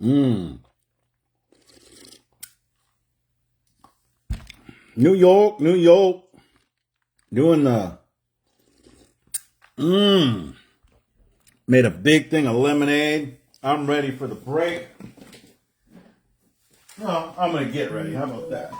Mmm. New York, New York. Doing the... Mmm. Made a big thing of lemonade. I'm ready for the break. Well, I'm going to get ready. How about that?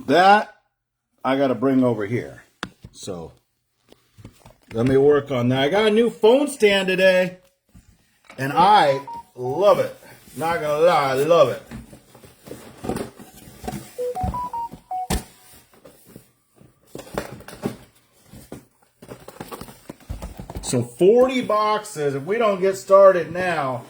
That I got to bring over here. So let me work on that. I got a new phone stand today, and I love it. Not gonna lie, I love it. So 40 boxes. If we don't get started now,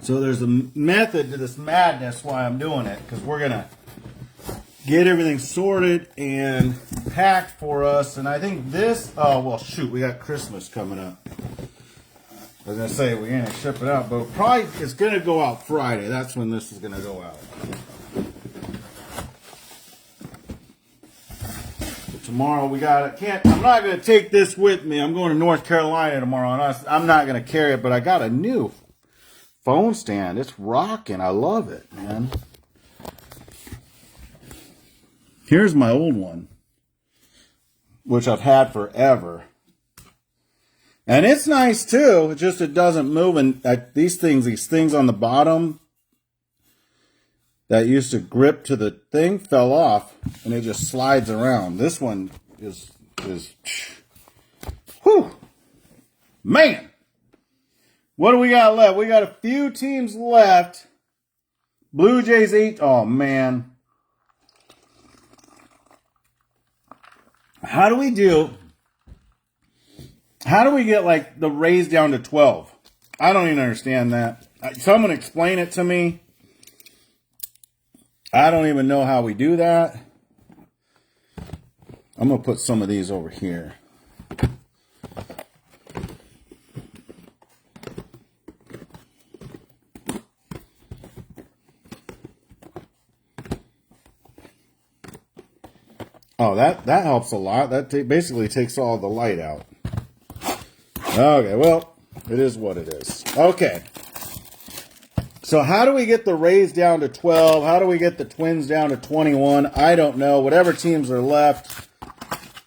so there's a method to this madness why I'm doing it, because we're going to get everything sorted and packed for us. And I think this, oh, well, shoot, we got Christmas coming up. I was going to say we're going to ship it out, but probably it's going to go out Friday. That's when this is going to go out. But tomorrow we got it. I'm not going to take this with me. I'm going to North Carolina tomorrow. And I'm not going to carry it, but I got a new phone stand. It's rocking. I love it, man. Here's my old one, which I've had forever. And it's nice too. It's just it doesn't move. And these things on the bottom that used to grip to the thing fell off, and it just slides around. This one is whew, man. What do we got left? We got a few teams left. Blue Jays 8. Oh, man. How do we get, like, the Rays down to 12? I don't even understand that. Someone explain it to me. I don't even know how we do that. I'm going to put some of these over here. Oh, that helps a lot. That basically takes all the light out. Okay, well, it is what it is. Okay. So how do we get the Rays down to 12? How do we get the Twins down to 21? I don't know. Whatever teams are left,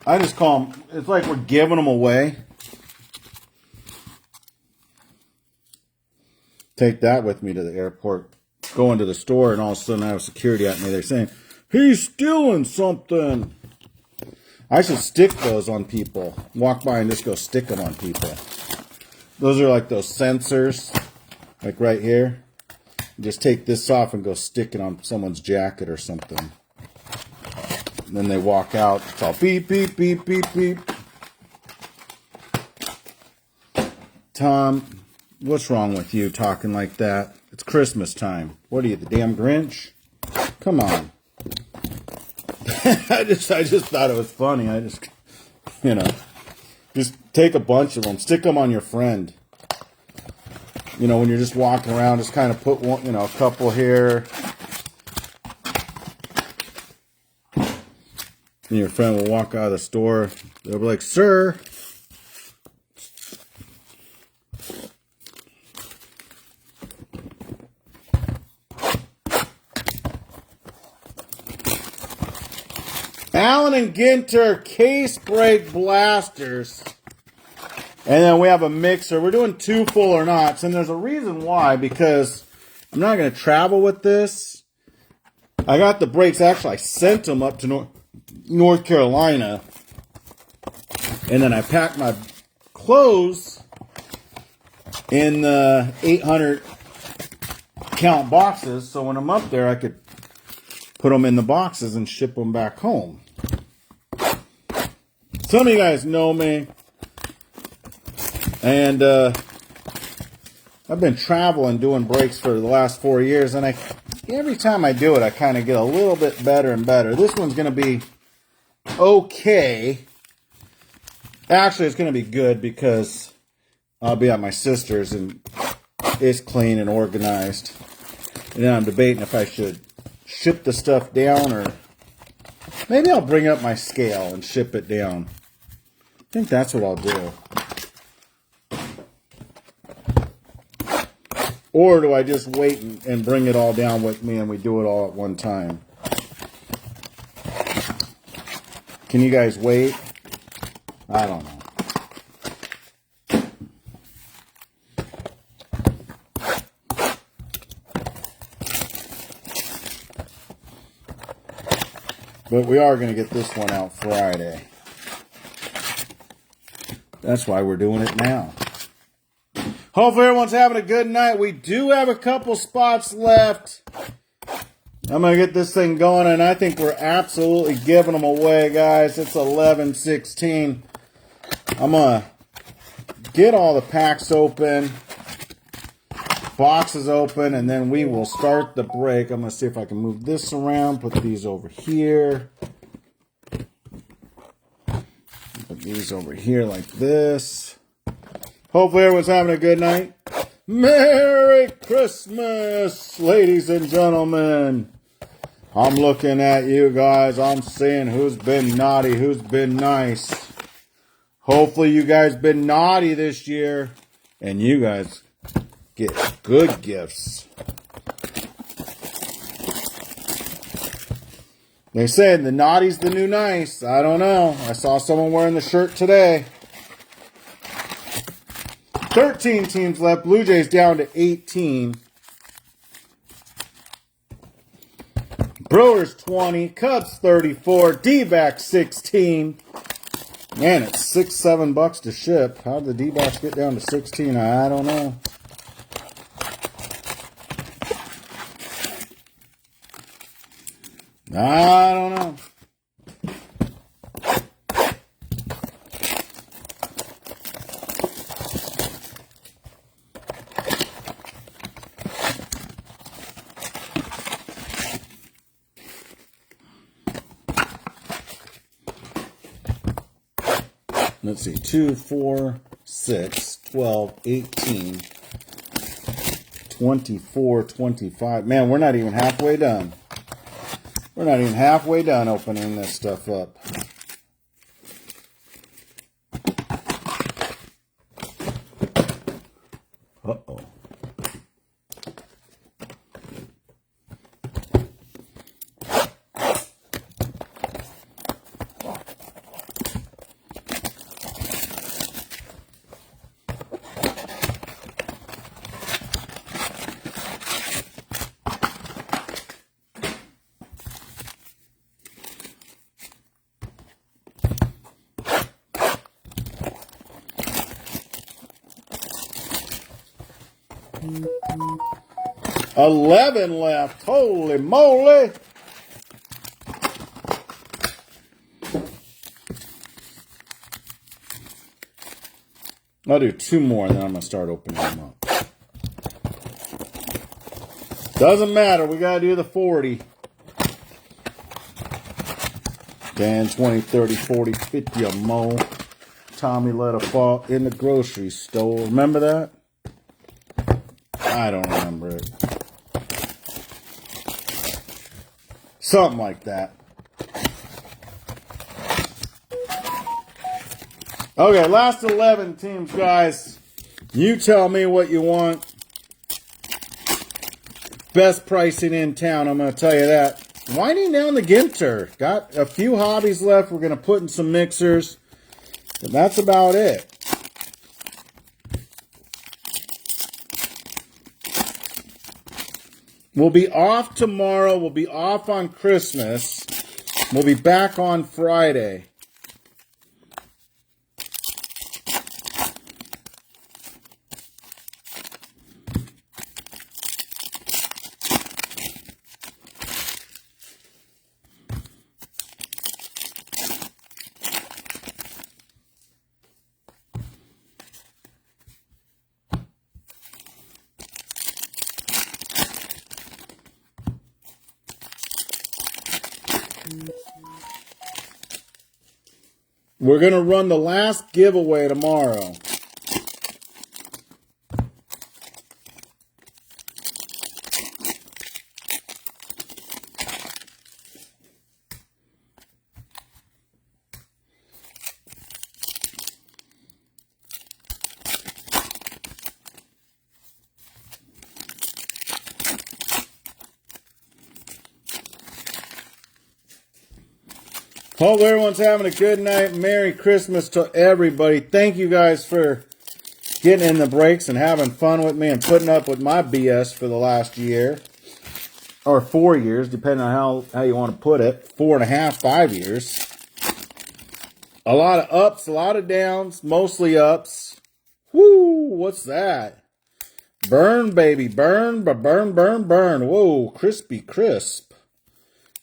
I just call them, it's like we're giving them away. Take that with me to the airport. Go into the store, and all of a sudden I have security at me. They're saying, he's stealing something. I should stick those on people. Walk by and just go stick them on people. Those are like those sensors, like right here. Just take this off and go stick it on someone's jacket or something. And then they walk out. It's all beep, beep, beep, beep, beep. Tom, what's wrong with you talking like that? It's Christmas time. What are you, the damn Grinch? Come on. I just thought it was funny. I just, just take a bunch of them, stick them on your friend. When you're just walking around, just kind of put one, a couple here. And your friend will walk out of the store. They'll be like, sir. Allen and Ginter case break blasters. And then we have a mixer. We're doing 2 fuller knots. And there's a reason why, because I'm not going to travel with this. I got the brakes. Actually, I sent them up to North Carolina. And then I packed my clothes in the 800 count boxes. So when I'm up there, I could put them in the boxes and ship them back home. Some of you guys know me. And I've been traveling doing brakes for the last 4 years, and every time I do it, I kind of get a little bit better and better. This one's going to be okay. Actually, it's going to be good because I'll be at my sister's, and it's clean and organized. And then I'm debating if I should ship the stuff down, or maybe I'll bring up my scale and ship it down. I think that's what I'll do. Or do I just wait and bring it all down with me and we do it all at one time? Can you guys wait? I don't know. But we are going to get this one out Friday. That's why we're doing it now. Hopefully everyone's having a good night. We do have a couple spots left. I'm going to get this thing going, and I think we're absolutely giving them away, guys. It's 11:16. I'm going to get all the packs open, boxes open, and then we will start the break. I'm going to see if I can move this around, put these over here. Put these over here like this. Hopefully everyone's having a good night. Merry Christmas, ladies and gentlemen. I'm looking at you guys. I'm seeing who's been naughty, who's been nice. Hopefully you guys been naughty this year, and you guys get good gifts. They say the naughty's the new nice. I don't know. I saw someone wearing the shirt today. 13 teams left. Blue Jays down to 18. Brewers 20. Cubs 34. D-backs 16. Man, it's $6-7 to ship. How did the D-backs get down to 16? I don't know. I don't know. Let's see, 2, 4, 6, 12, 18, 24, 25. Man, we're not even halfway done. We're not even halfway done opening this stuff up. Uh-oh. $11 left. Holy moly. I'll do 2 more and then I'm going to start opening them up. Doesn't matter. We got to do the 40. 10, 20, 30, 40, 50 or more. Tommy let her fall in the grocery store. Remember that? I don't remember it. Something like that. Okay, last 11 teams, guys. You tell me what you want. Best pricing in town, I'm going to tell you that. Winding down the Ginter. Got a few hobbies left. We're going to put in some mixers. And that's about it. We'll be off tomorrow. We'll be off on Christmas. We'll be back on Friday. We're going to run the last giveaway tomorrow. Hope everyone's having a good night. Merry Christmas to everybody. Thank you guys for getting in the breaks and having fun with me and putting up with my BS for the last year. Or 4 years, depending on how you want to put it. 4.5, 5 years. A lot of ups, a lot of downs, mostly ups. Whoo, what's that? Burn, baby, burn, burn, burn, burn. Whoa, crispy, crisp.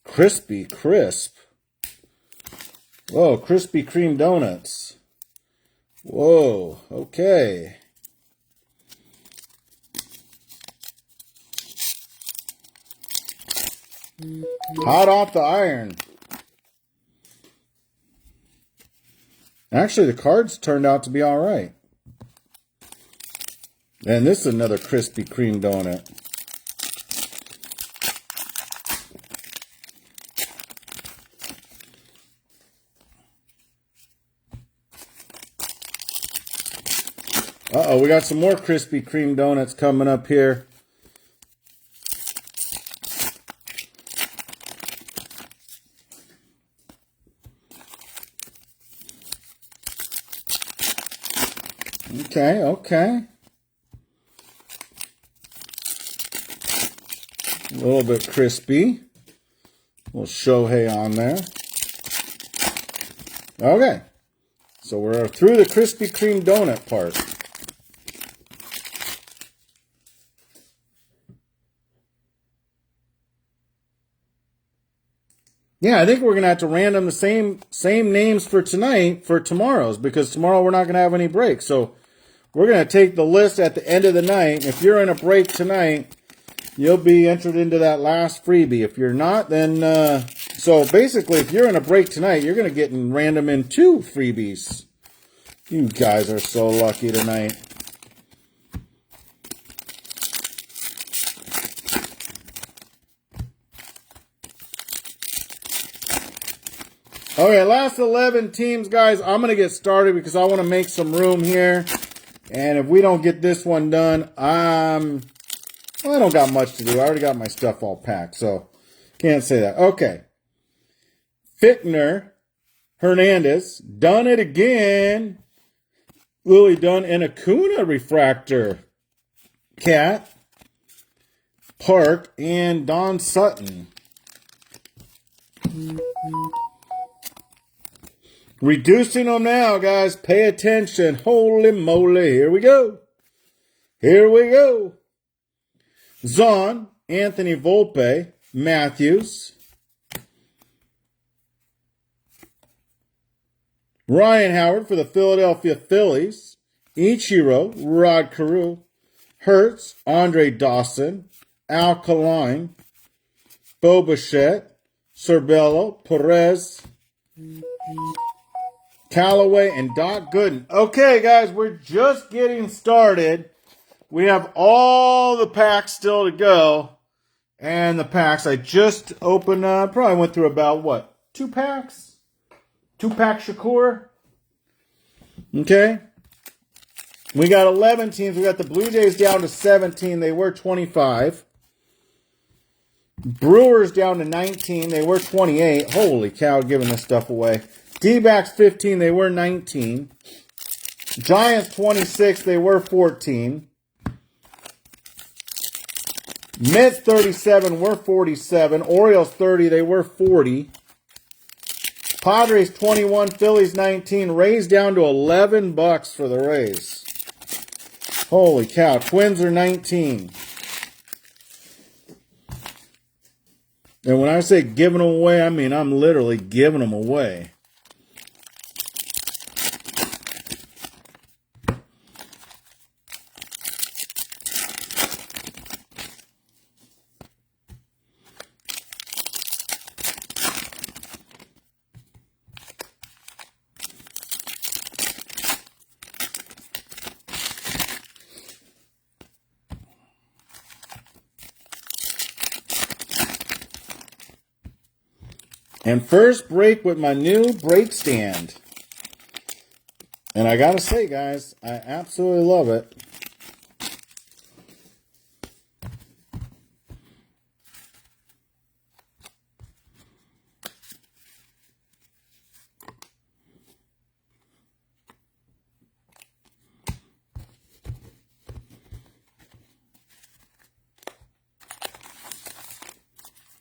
Crispy, crisp. Whoa, Krispy Kreme donuts. Whoa, okay. Hot off the iron. Actually, the cards turned out to be all right. And this is another Krispy Kreme donut. Uh-oh, we got some more Krispy Kreme donuts coming up here. Okay, okay. A little bit crispy. A little Shohei on there. Okay. So we're through the Krispy Kreme donut part. Yeah, I think we're going to have to random the same names for tonight for tomorrow's, because tomorrow we're not going to have any breaks. So we're going to take the list at the end of the night. If you're in a break tonight, you'll be entered into that last freebie. If you're not, then... so basically, if you're in a break tonight, you're going to get random in 2 freebies. You guys are so lucky tonight. Okay, last 11 teams, guys. I'm going to get started because I want to make some room here. And if we don't get this one done, well, I don't got much to do. I already got my stuff all packed, so can't say that. Okay. Fichtner, Hernandez, done it again. Lily Dunn and Acuna refractor. Cat, Park, and Don Sutton. Reducing them now, guys. Pay attention. Holy moly. Here we go. Here we go. Zahn, Anthony Volpe, Matthews. Ryan Howard for the Philadelphia Phillies. Ichiro, Rod Carew. Hertz, Andre Dawson. Alkaline. Bo Bichette. Cervello, Perez. Callaway, and Doc Gooden. Okay, guys, we're just getting started. We have all the packs still to go. And the packs, I just opened, probably went through about, what, 2 packs? 2-pack Shakur. Okay. We got 11 teams. We got the Blue Jays down to 17. They were 25. Brewers down to 19. They were 28. Holy cow, giving this stuff away. D-backs 15, they were 19. Giants 26, they were 14. Mets 37 were 47. Orioles 30, they were 40. Padres 21, Phillies 19. Rays down to $11 for the Rays. Holy cow. Twins are 19. And when I say giving them away, I mean I'm literally giving them away. And first break with my new break stand. And I gotta say, guys, I absolutely love it.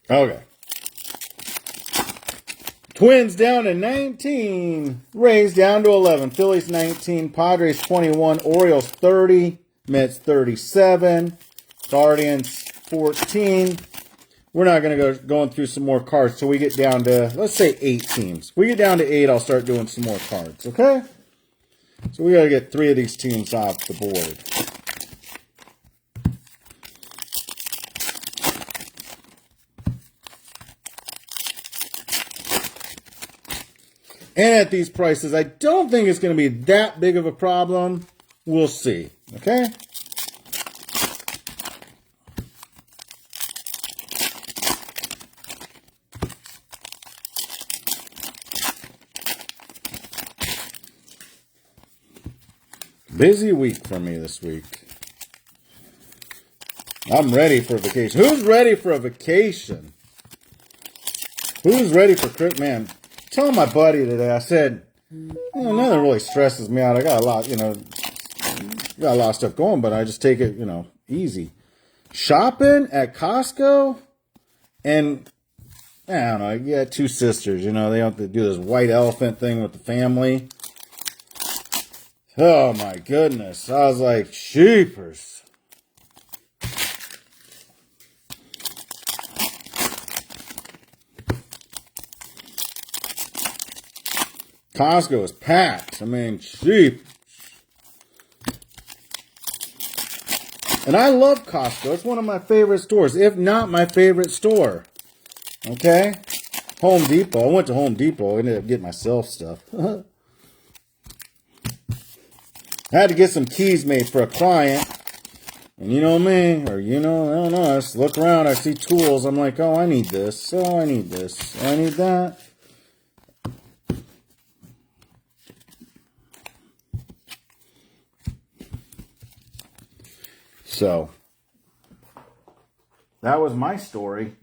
Okay. Twins down to 19. Rays down to 11. Phillies 19. Padres 21. Orioles 30. Mets 37. Guardians 14. We're not going to go going through some more cards till we get down to, let's say, 8 teams. If we get down to 8, I'll start doing some more cards, okay? So we got to get 3 of these teams off the board. And at these prices, I don't think it's going to be that big of a problem. We'll see. Okay? Busy week for me this week. I'm ready for a vacation. Who's ready for a vacation? Who's ready for Christmas? Man, telling my buddy today, I said, nothing really stresses me out. I got a lot, got a lot of stuff going, but I just take it, easy. Shopping at Costco, and I don't know, you got 2 sisters, they have to do this white elephant thing with the family. Oh my goodness. I was like, sheepers. Costco is packed. I mean, sheep. And I love Costco. It's one of my favorite stores, if not my favorite store. Okay? Home Depot. I went to Home Depot. I ended up getting myself stuff. I had to get some keys made for a client. And you know me, or I don't know, I just look around, I see tools. I'm like, oh, I need this. Oh, I need this. I need that. So, that was my story.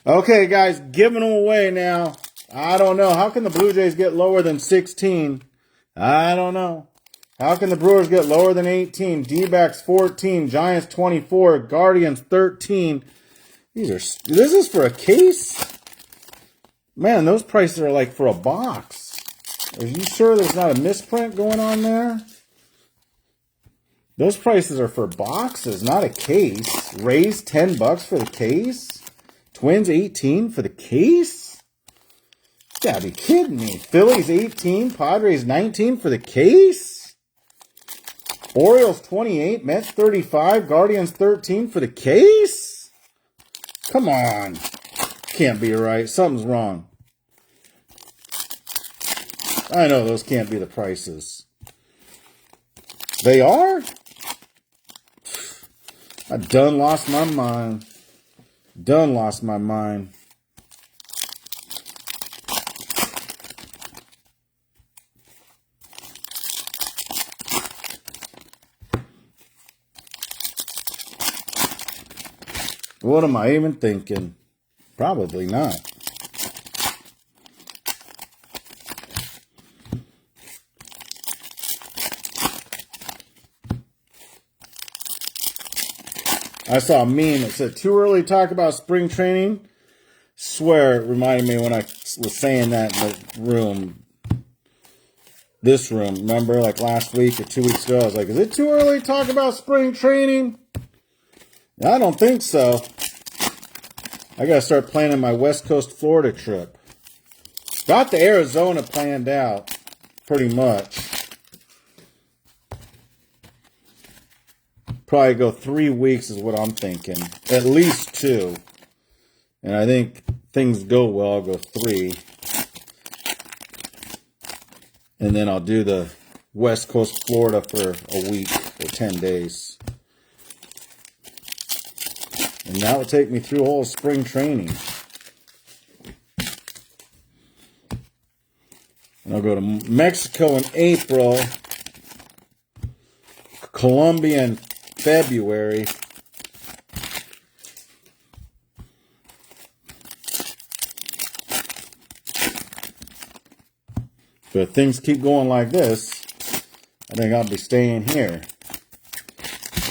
Okay, guys, giving them away now. I don't know. How can the Blue Jays get lower than 16? I don't know. How can the Brewers get lower than 18? D-backs 14, Giants 24, Guardians 13. This is for a case? Man, those prices are like for a box. Are you sure there's not a misprint going on there? Those prices are for boxes, not a case. Rays $10 for the case? Twins 18 for the case? You gotta be kidding me. Phillies 18, Padres 19 for the case? Orioles 28, Mets 35, Guardians 13 for the case? Come on. Can't be right. Something's wrong. I know those can't be the prices. They are? I done lost my mind. Done lost my mind. What am I even thinking? Probably not. I saw a meme that said, too early to talk about spring training. Swear it reminded me when I was saying that in the room. This room. Remember, like last week or 2 weeks ago, I was like, is it too early to talk about spring training? I don't think so. I got to start planning my West Coast Florida trip. Got the Arizona planned out, pretty much. Probably go 3 weeks is what I'm thinking. At least 2. And I think things go well, I'll go 3. And then I'll do the West Coast Florida for a week or 10 days. And that will take me through all spring training. And I'll go to Mexico in April, Colombia in February, but if things keep going like this, I think I'll be staying here,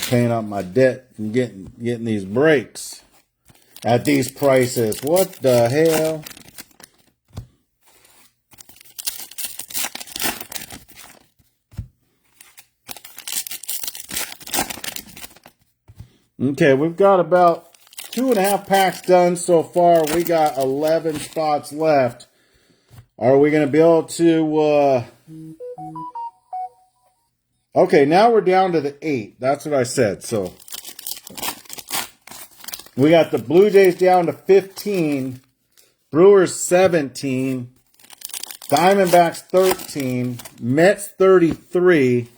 paying off my debt and getting these brakes at these prices. What the hell? Okay, we've got about 2.5 packs done so far. We got 11 spots left. Are we going to be able to... Okay, now we're down to the 8. That's what I said. So we got the Blue Jays down to 15. Brewers 17. Diamondbacks 13. Mets 33.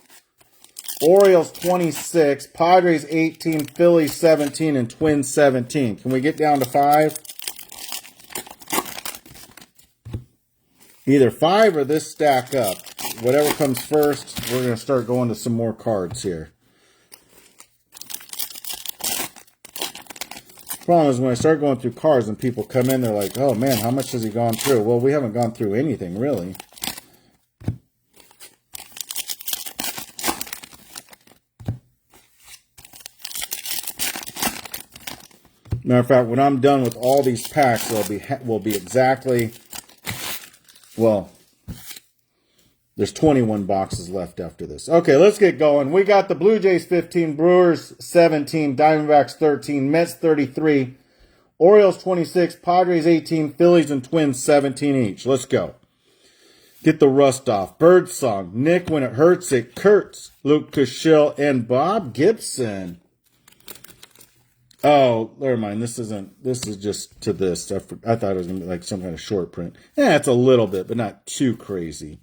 Orioles 26, Padres 18, Phillies 17, and Twins 17. Can we get down to 5? Either 5 or this stack up. Whatever comes first, we're going to start going to some more cards here. Problem is when I start going through cards and people come in, they're like, oh man, how much has he gone through? Well, we haven't gone through anything, really. Matter of fact, when I'm done with all these packs, will be exactly, well, there's 21 boxes left after this. Okay, let's get going. We got the Blue Jays 15, Brewers 17, Diamondbacks 13, Mets 33, Orioles 26, Padres 18, Phillies and Twins 17 each. Let's go. Get the rust off. Birdsong, Nick When It Hurts It Kurtz, Luke Cushill, and Bob Gibson. Oh, never mind. This is just to this. I thought it was going to be like some kind of short print. Yeah, it's a little bit, but not too crazy.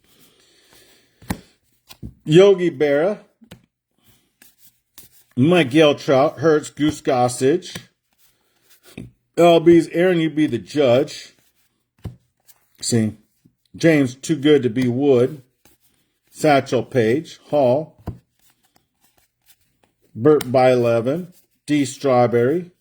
Yogi Berra, Miguel Trout, Hertz, Goose Gossage. LB's Aaron, you be the judge. See, James, Too Good to Be Wood. Satchel Paige, Hall. Burt by 11. D. Strawberry.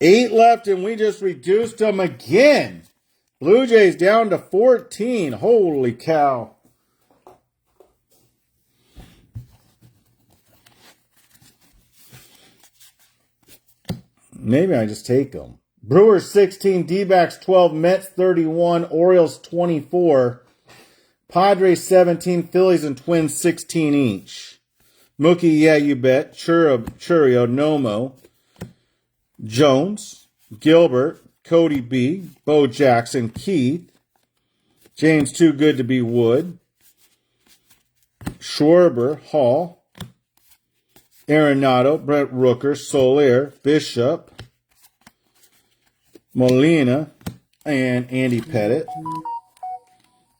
Eight left, and we just reduced them again. Blue Jays down to 14. Holy cow. Maybe I just take them. Brewers 16, D-backs 12, Mets 31, Orioles 24. Padres 17, Phillies and Twins 16 each. Mookie, yeah, you bet. Churio, Nomo. Jones, Gilbert, Cody B, Bo Jackson, Keith. James, Too Good to Be Wood. Schwarber, Hall. Arenado, Brent Rooker, Soler, Bishop. Molina, and Andy Pettit.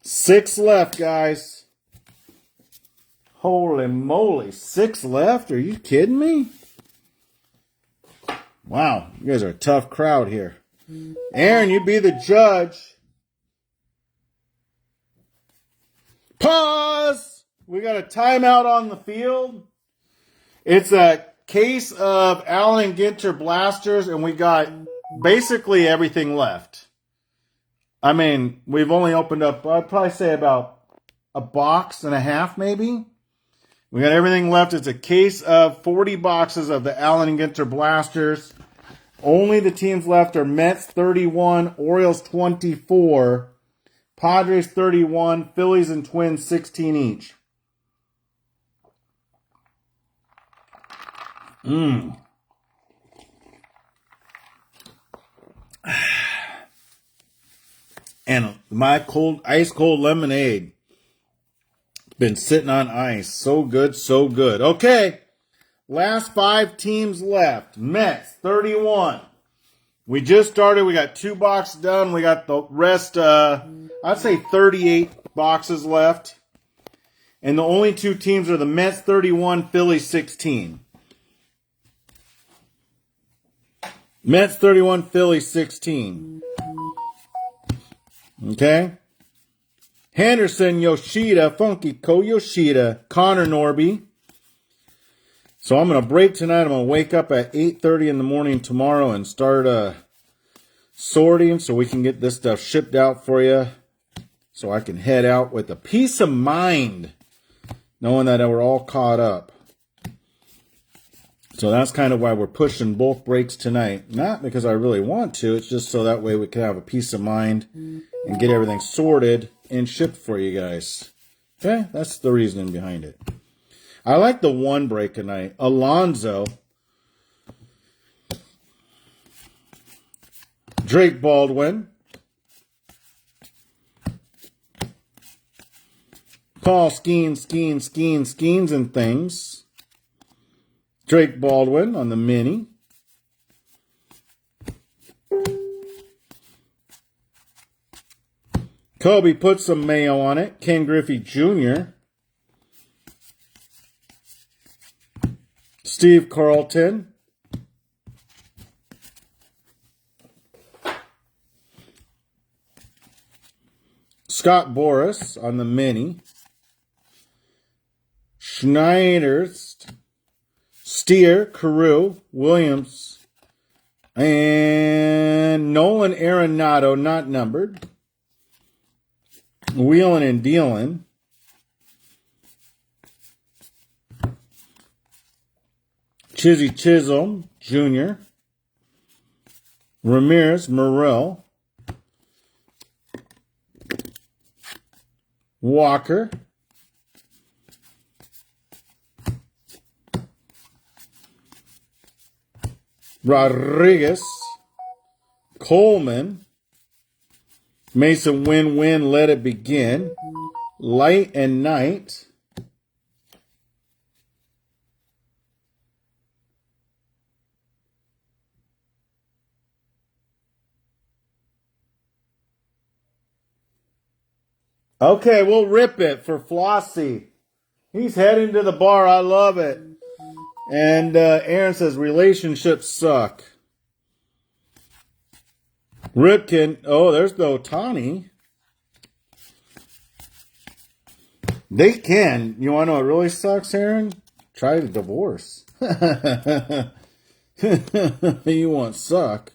6 left, guys. Holy moly. 6 left? Are you kidding me? Wow. You guys are a tough crowd here. Aaron, you be the judge. Pause! We got a timeout on the field. It's a case of Allen and Ginter blasters, and we got basically everything left. I mean, we've only opened up, I'd probably say about a box and a half, maybe. We got everything left. It's a case of 40 boxes of the Allen and Ginter blasters. Only the teams left are Mets 31, Orioles 24, Padres 31, Phillies and Twins 16 each. And my ice cold lemonade. Been sitting on ice. So good, so good. Okay. Last 5 teams left. Mets, 31. We just started. We got 2 boxes done. We got the rest, I'd say 38 boxes left. And the only 2 teams are the Mets, 31, Phillies, 16. Mets, 31, Phillies, 16. Okay. Henderson, Yoshida, Funky Ko Yoshida, Connor Norby. So I'm going to break tonight. I'm going to wake up at 8:30 in the morning tomorrow and start sorting so we can get this stuff shipped out for you. So I can head out with a peace of mind knowing that we're all caught up. So that's kind of why we're pushing both breaks tonight. Not because I really want to. It's just so that way we can have a peace of mind and get everything sorted and shipped for you guys. Okay? That's the reasoning behind it. I like the 1 break tonight. Alonzo. Drake Baldwin. Paul Skeens and things. Drake Baldwin on the mini. Kobe put some mayo on it. Ken Griffey Jr. Steve Carlton. Scott Boras on the mini. Schneider's. Steer, Carew, Williams, and Nolan Arenado, not numbered. Wheeling and dealing. Chizzy Chisholm, Jr. Ramirez, Morel. Walker. Rodriguez, Coleman, Mason Win-Win, Let It Begin, Light and Night, okay, we'll rip it for Flossie. He's heading to the bar. I love it. And Aaron says, relationships suck. Ripken, oh, there's the Otani. They can. You want to know what really sucks, Aaron? Try the divorce. You want suck.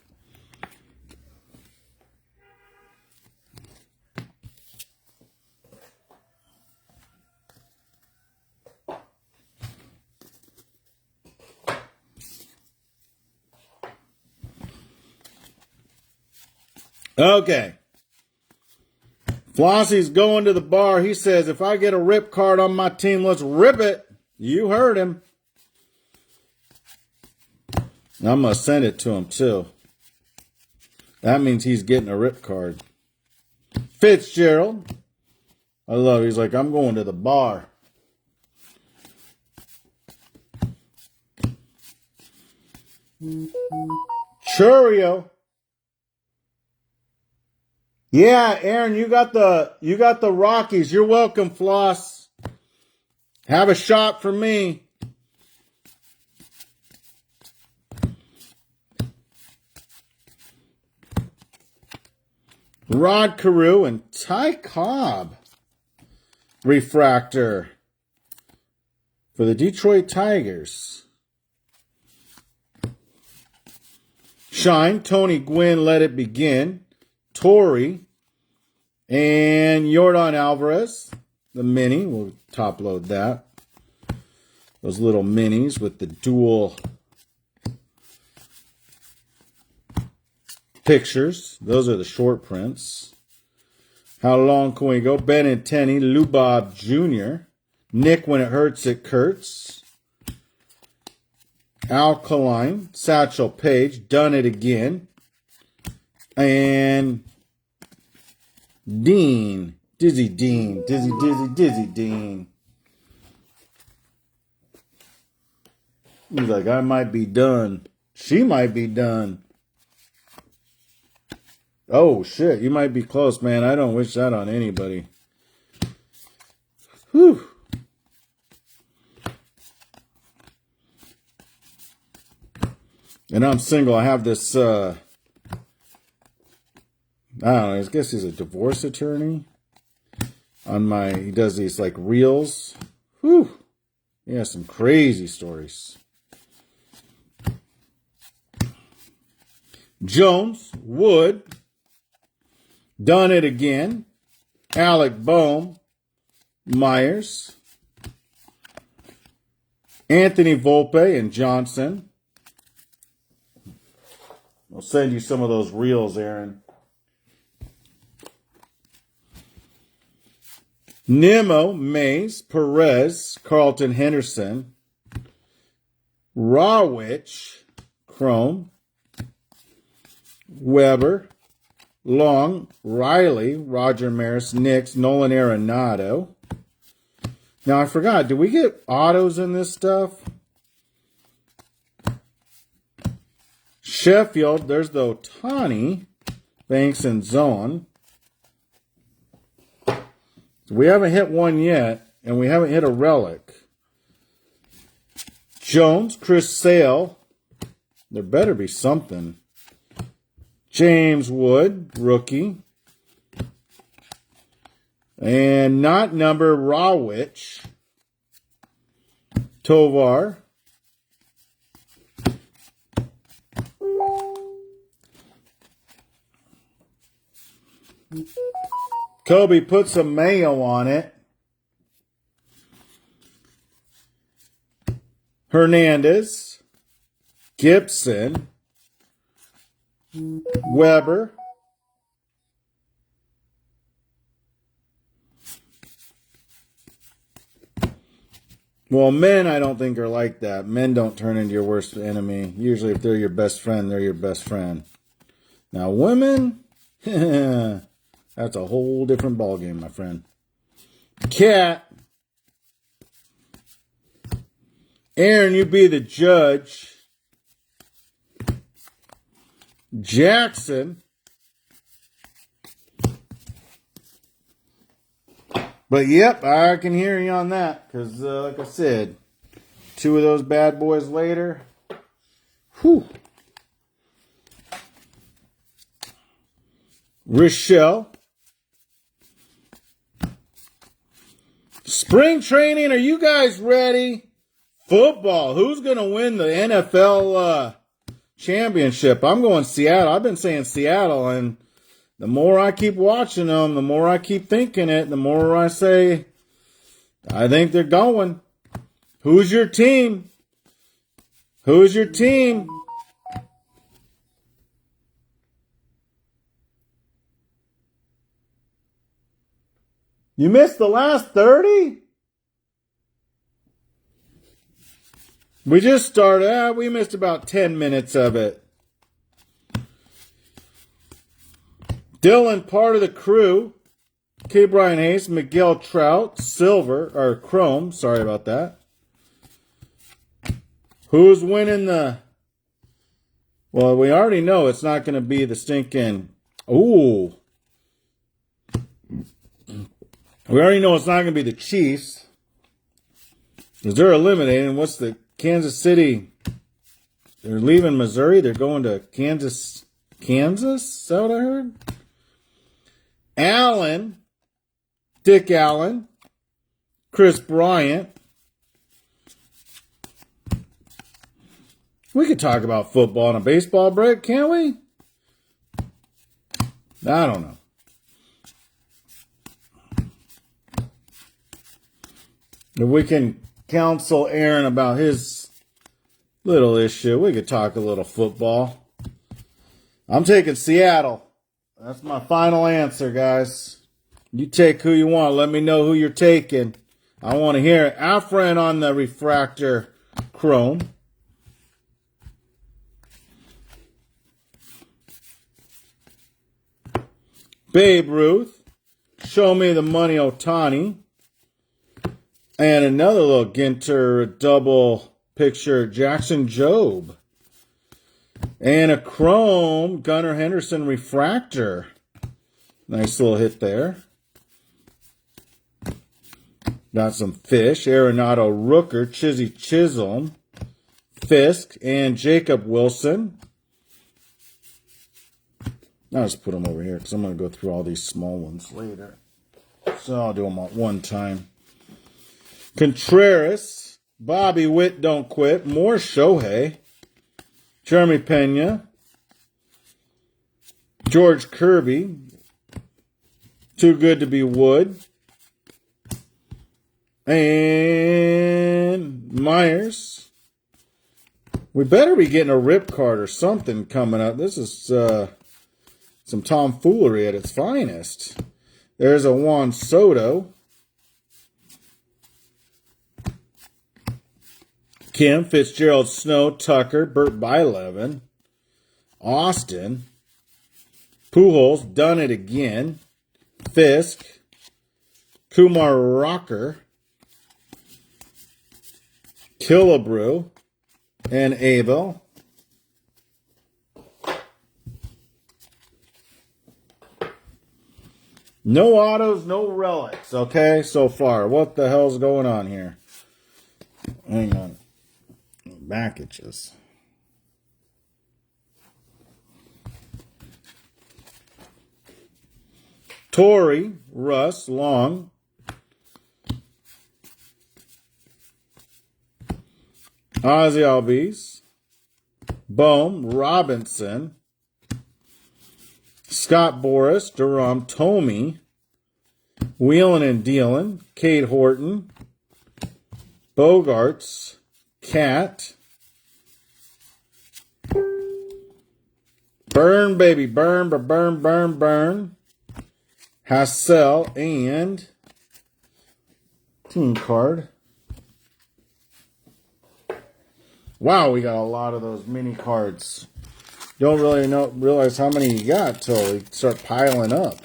Okay. Flossie's going to the bar. He says, if I get a rip card on my team, let's rip it. You heard him. I'm going to send it to him, too. That means he's getting a rip card. Fitzgerald. I love it. He's like, I'm going to the bar. Churio. Yeah, Aaron, you got the Rockies. You're welcome, Floss. Have a shot for me. Rod Carew and Ty Cobb. Refractor for the Detroit Tigers. Shine, Tony Gwynn, Let It Begin. Torrey and Yordan Alvarez, the mini. We'll top load that. Those little minis with the dual pictures. Those are the short prints. How long can we go? Ben and Tenny, Lubob Jr., Nick When It Hurts, It Curts, Alkaline, Satchel Paige, Done It Again, and Dean, Dizzy Dean, Dizzy Dean. He's like, I might be done. She might be done. Oh, shit. You might be close, man. I don't wish that on anybody. Whew. And I'm single. I have this, I don't know. I guess he's a divorce attorney. He does these, like, reels. Whew. He has some crazy stories. Jones, Wood, Done It Again, Alec Boehm, Myers, Anthony Volpe and Johnson. I'll send you some of those reels, Aaron. Nimmo, Mays, Perez, Carlton Henderson, Rawich, Chrome, Weber, Long, Riley, Roger Maris, Nix, Nolan Arenado. Now, I forgot, do we get autos in this stuff? Sheffield, there's the Otani, Banks and Zone. We haven't hit one yet, and we haven't hit a relic. Jones, Chris Sale. There better be something. James Wood, rookie. And not number Rawich. Tovar. Kobe put some mayo on it. Hernandez. Gibson. Weber. Well, men I don't think are like that. Men don't turn into your worst enemy. Usually if they're your best friend, they're your best friend. Now women, that's a whole different ballgame, my friend. Cat. Aaron, you be the judge. Jackson. But yep, I can hear you on that. Because like I said, two of those bad boys later. Whew. Rochelle. Spring training, are you guys ready? Football. Who's going to win the NFL championship? I'm going Seattle. I've been saying Seattle, and the more I keep watching them, the more I keep thinking it, the more I say, I think they're going. Who's your team? Who's your team? You missed the last 30? We just started. We missed about 10 minutes of it. Dylan, part of the crew. K. Brian Hayes, Miguel Trout, Silver, or Chrome. Sorry about that. Who's winning the... Well, we already know it's not going to be the stinking... Ooh. We already know it's not going to be the Chiefs. Because they're eliminated. And what's the Kansas City? They're leaving Missouri. They're going to Kansas. Kansas? Is that what I heard? Allen. Dick Allen. Chris Bryant. We could talk about football on a baseball break, can't we? I don't know. If we can counsel Aaron about his little issue. We could talk a little football. I'm taking Seattle. That's my final answer, guys. You take who you want. Let me know who you're taking. I want to hear it. Afrin on the refractor chrome. Babe Ruth. Show me the money, Ohtani. And another little Ginter double picture, Jackson Jobe. And a chrome, Gunnar Henderson refractor. Nice little hit there. Got some Fish, Arenado Rooker, Chizzy Chisholm, Fisk, and Jacob Wilson. I'll just put them over here because I'm going to go through all these small ones later. So I'll do them at one time. Contreras, Bobby Witt Don't Quit, more Shohei, Jeremy Pena, George Kirby, Too Good to Be Wood, and Myers. We better be getting a rip card or something coming up. This is some tomfoolery at its finest. There's a Juan Soto. Kim, Fitzgerald, Snow, Tucker, Burt Bylevin, Austin, Pujols, done it again, Fisk, Kumar Rocker, Killebrew, and Abel. No autos, no relics, okay, so far. What the hell's going on here? Hang on. Back itches. Torrey, Russ, Long. Ozzy Albies. Bohm, Robinson. Scott Boras, Durham, Tomey. Wheeling and Dealing. Cade Horton. Bogarts. Cat. Burn, baby. Burn, burn, burn, burn. Hassel and team card. Wow, we got a lot of those mini cards. Don't really realize how many you got till we start piling up.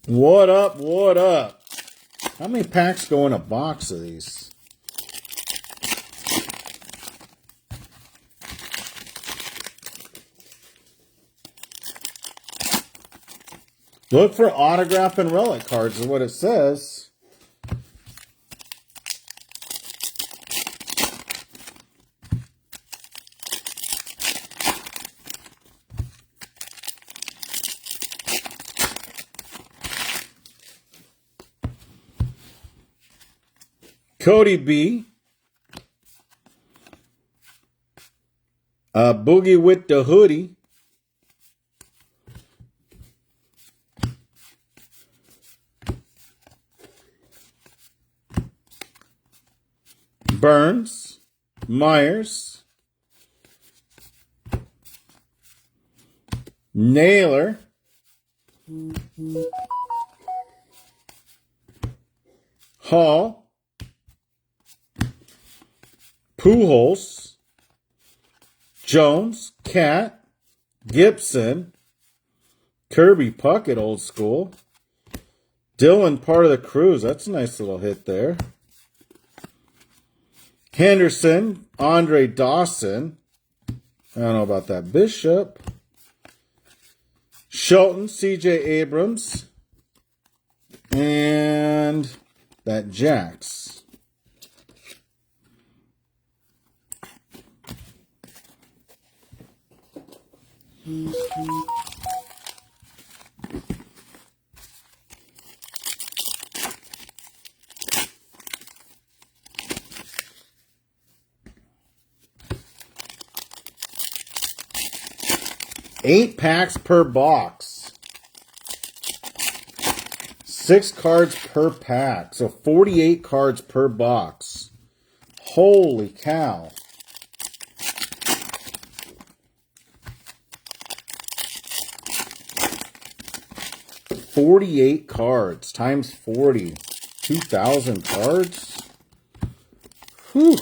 What up, what up? How many packs go in a box of these? Look for autograph and relic cards is what it says. Cody B. Boogie with the hoodie. Burns, Myers, Naylor, Hall, Pujols, Jones, Cat, Gibson, Kirby Puckett, old school, Dylan, part of the cruise. That's a nice little hit there. Henderson, Andre Dawson. I don't know about that. Bishop. Shelton, C.J. Abrams. And that Jax. Eight packs per box. 6 cards per pack. So 48 cards per box. Holy cow. $48 cards times 40. 2,000 cards? Whew.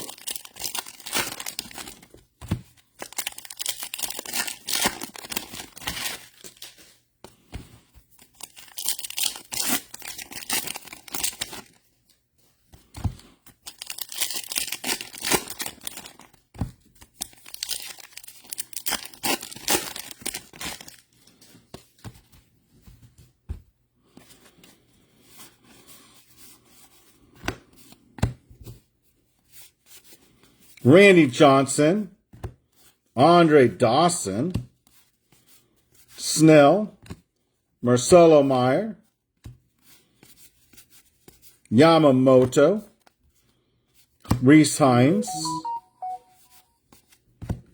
Randy Johnson, Andre Dawson, Snell, Marcelo Meyer, Yamamoto, Reese Hines,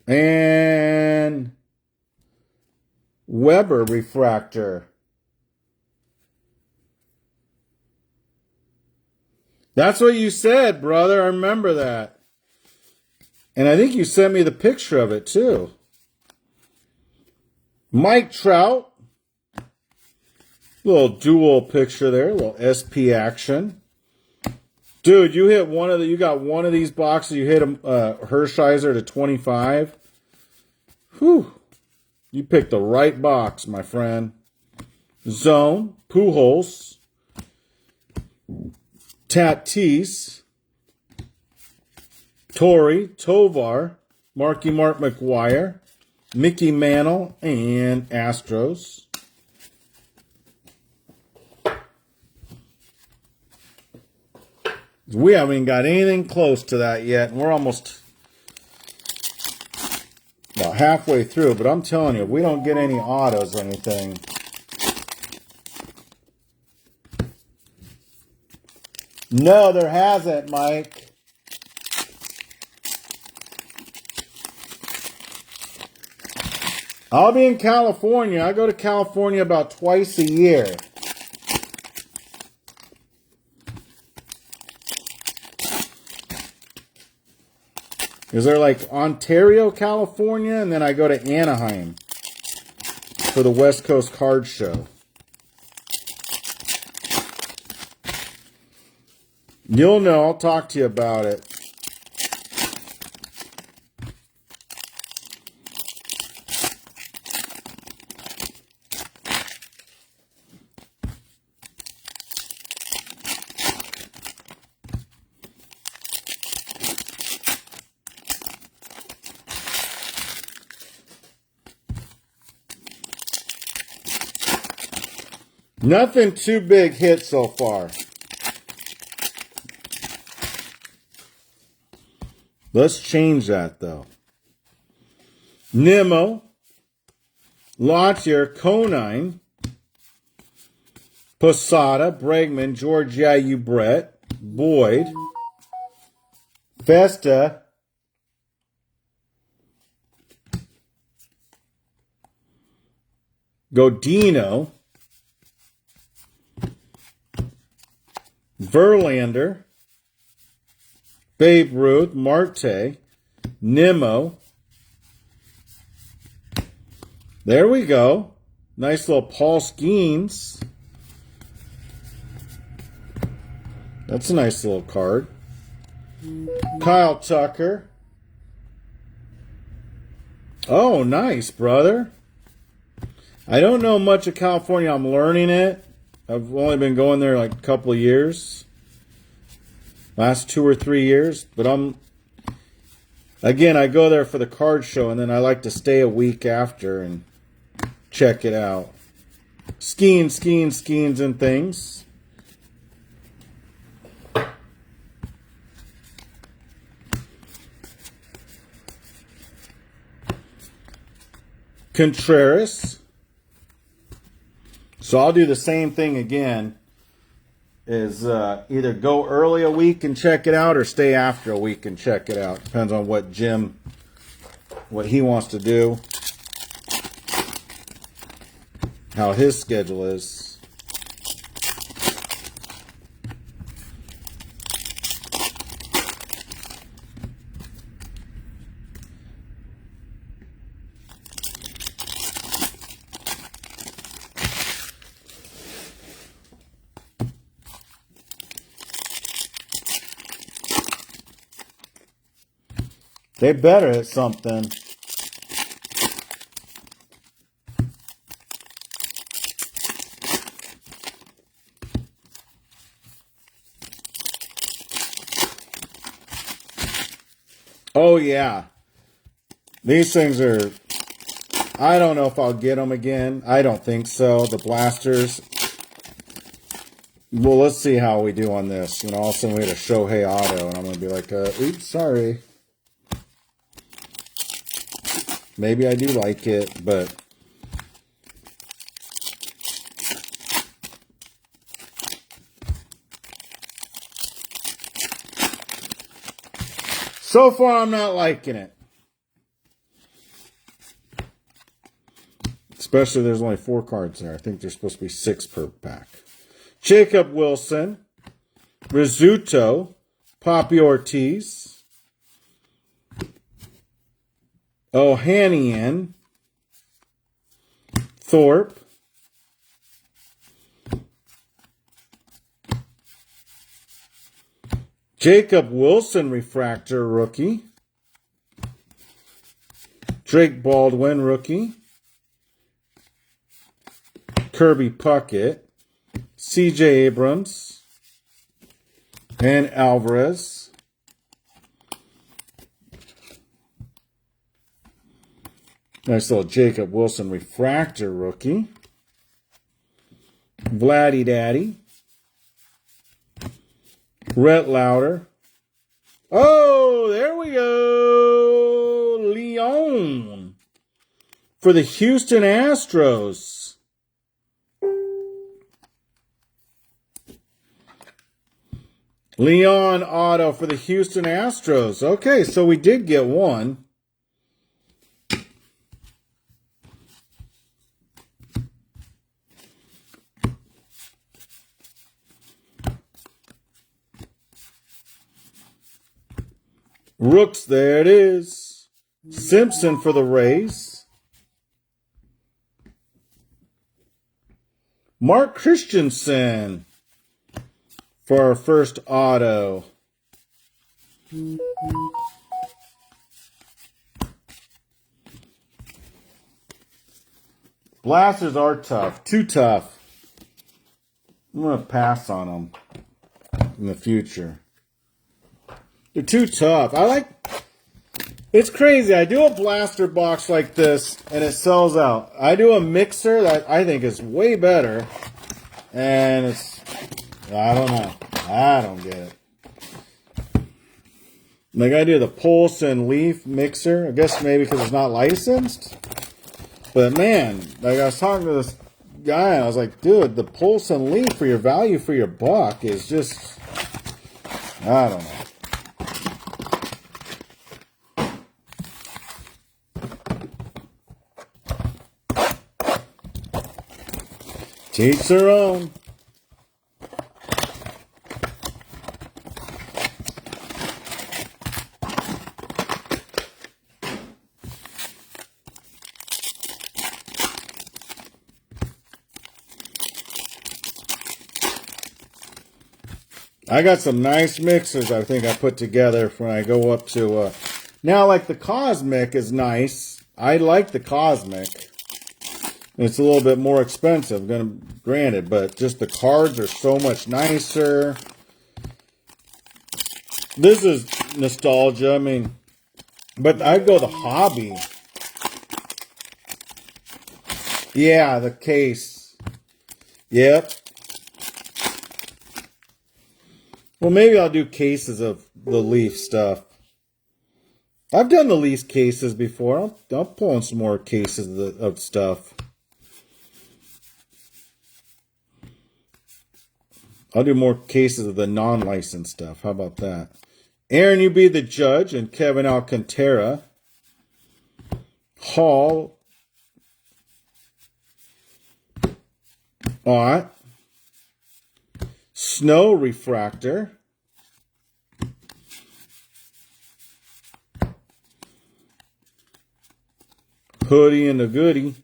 and Weber refractor. That's what you said, brother. I remember that. And I think you sent me the picture of it, too. Mike Trout. Little dual picture there. A little SP action. Dude, you hit one of the... You got one of these boxes. You hit a Hershiser to 25. Whew. You picked the right box, my friend. Zone. Pujols. Tatis. Torrey, Tovar, Marky Mark McGuire, Mickey Mantle, and Astros. We haven't even got anything close to that yet, and we're almost about halfway through. But I'm telling you, if we don't get any autos or anything, no, there hasn't, Mike. I'll be in California. I go to California about twice a year. Is there like Ontario, California, and then I go to Anaheim for the West Coast Card Show. You'll know. I'll talk to you about it. Nothing too big hit so far. Let's change that, though. Nimmo, Lautier, Conine, Posada, Bregman, George Yayu, Brett, Boyd, Festa, Godino, Verlander, Babe Ruth, Marte, Nimmo. There we go. Nice little Paul Skeens. That's a nice little card. Kyle Tucker. Oh, nice, brother. I don't know much of California. I'm learning it. I've only been going there like a couple of years. Last 2 or 3 years. But again, I go there for the card show, and then I like to stay a week after and check it out. Skeens, and things. Contreras. So I'll do the same thing again. Is either go early a week and check it out or stay after a week and check it out. Depends on what he wants to do. How his schedule is. They better at something. Oh, yeah. These things are... I don't know if I'll get them again. I don't think so. The blasters. Well, let's see how we do on this. You know, all of a sudden we had a Shohei auto, and I'm going to be like, oops, sorry. Maybe I do like it, but... So far, I'm not liking it. Especially there's only 4 cards there. I think there's supposed to be 6 per pack. Jacob Wilson, Rizzuto, Poppy Ortiz, Ohanian, Thorpe, Jacob Wilson refractor rookie, Drake Baldwin rookie, Kirby Puckett, C.J. Abrams, and Alvarez. Nice little Jacob Wilson refractor rookie. Vladdy Daddy. Rhett Lauder. Oh, there we go. Leon for the Houston Astros. Leon auto for the Houston Astros. Okay, so we did get one. Rooks, there it is. Simpson for the Rays. Mark Christensen for our first auto. Blasters are tough. Too tough. I'm going to pass on them in the future. They're too tough. It's crazy. I do a blaster box like this and it sells out. I do a mixer that I think is way better. And I don't know. I don't get it. Like I do the Pulse and Leaf mixer. I guess maybe because it's not licensed. But man, like I was talking to this guy and I was like, dude, the Pulse and Leaf for your value for your buck is just, I don't know. Teach their own. I got some nice mixers I think I put together when I go up to... now, like the Cosmic is nice. I like the Cosmic. It's a little bit more expensive, granted, but just the cards are so much nicer. This is nostalgia, I mean, but I'd go the Hobby. Yeah, the case. Yep. Well, maybe I'll do cases of the Leaf stuff. I've done the Leaf cases before. I'll pull in some more cases of stuff. I'll do more cases of the non-licensed stuff. How about that? Aaron, you be the judge, and Kevin Alcantara. Hall. All right. Snow refractor. Hoodie and the goodie.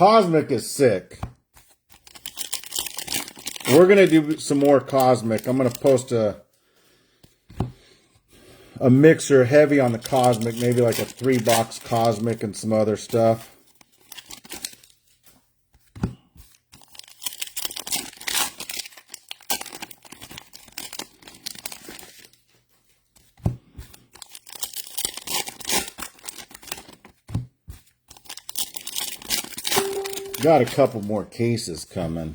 Cosmic is sick. We're going to do some more Cosmic. I'm going to post a mixer heavy on the Cosmic, maybe like a 3-box Cosmic and some other stuff. Got a couple more cases coming.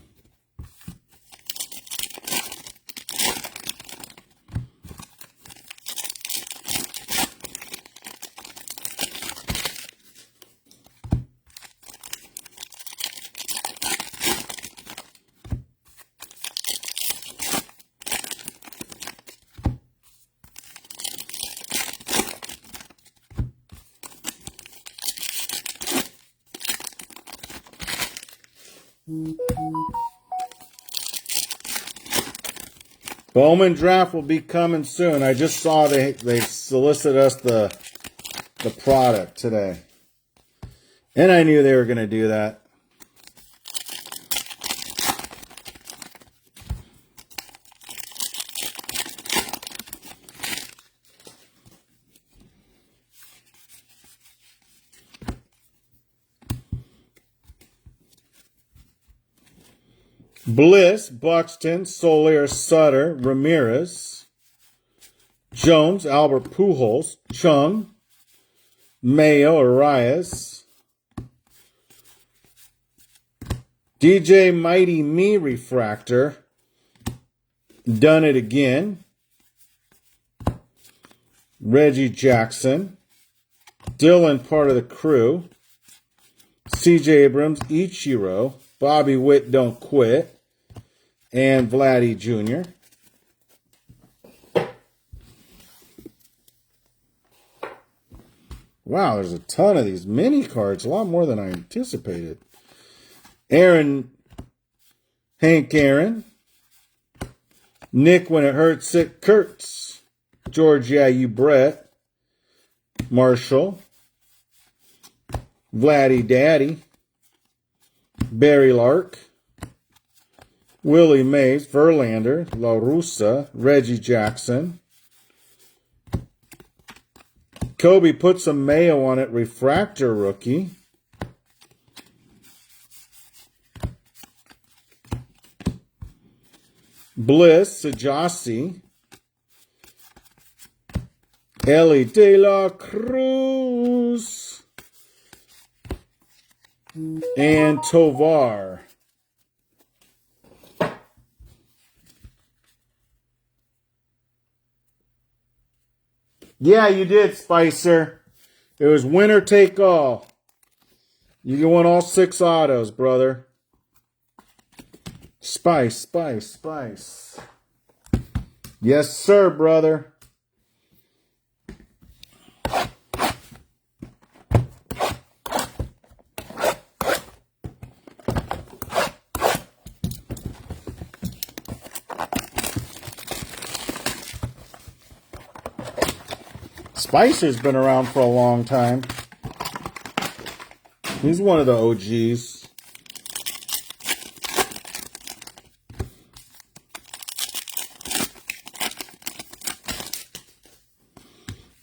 Bowman draft will be coming soon. I just saw they solicited us the product today. And I knew they were going to do that. Bliss, Buxton, Solier, Sutter, Ramirez, Jones, Albert Pujols, Chung, Mayo, Arias, DJ Mighty Me Refractor, Done It Again, Reggie Jackson, Dylan, part of the crew, CJ Abrams, Ichiro, Bobby Witt, Don't Quit, and Vladdy Jr. Wow, there's a ton of these mini cards, a lot more than I anticipated. Aaron, Hank Aaron, Nick When It Hurts, It Kurtz, George, Yeah, You Brett, Marshall, Vladdy Daddy, Barry Lark, Willie Mays, Verlander, La Russa, Reggie Jackson. Kobe put some Mayo on it, Refractor rookie. Bliss, Sajasi. Ellie De La Cruz. And Tovar. Yeah, you did, Spicer. It was winner take all. You won all 6 autos, brother. Spice, Spice, Spice. Yes, sir, brother. Spicer's been around for a long time. He's one of the OGs.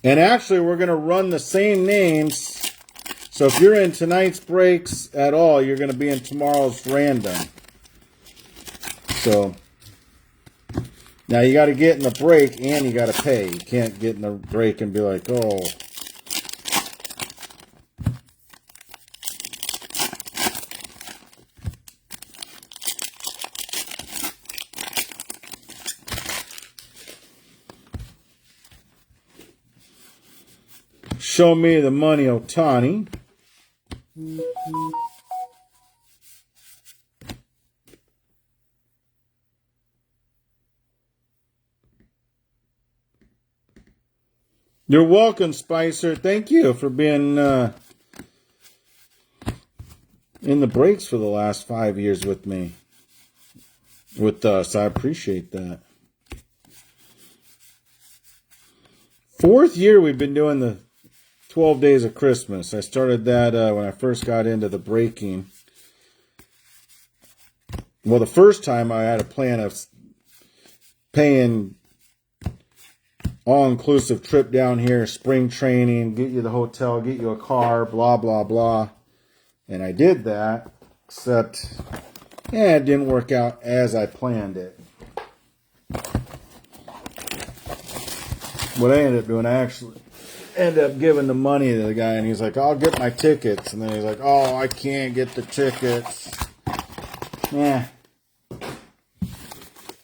And actually, we're going to run the same names. So if you're in tonight's breaks at all, you're going to be in tomorrow's random. So now you got to get in the break and you got to pay. You can't get in the break and be like, oh. Show me the money, Otani. You're welcome, Spicer. Thank you for being in the breaks for the last 5 years with me. With us. I appreciate that. 4th year we've been doing the 12 Days of Christmas. I started that when I first got into the breaking. Well, the first time I had a plan of paying all-inclusive trip down here, spring training, get you the hotel, get you a car, blah, blah, blah. And I did that, except, it didn't work out as I planned it. What I ended up doing, I actually ended up giving the money to the guy, and he's like, I'll get my tickets. And then he's like, oh, I can't get the tickets. Yeah.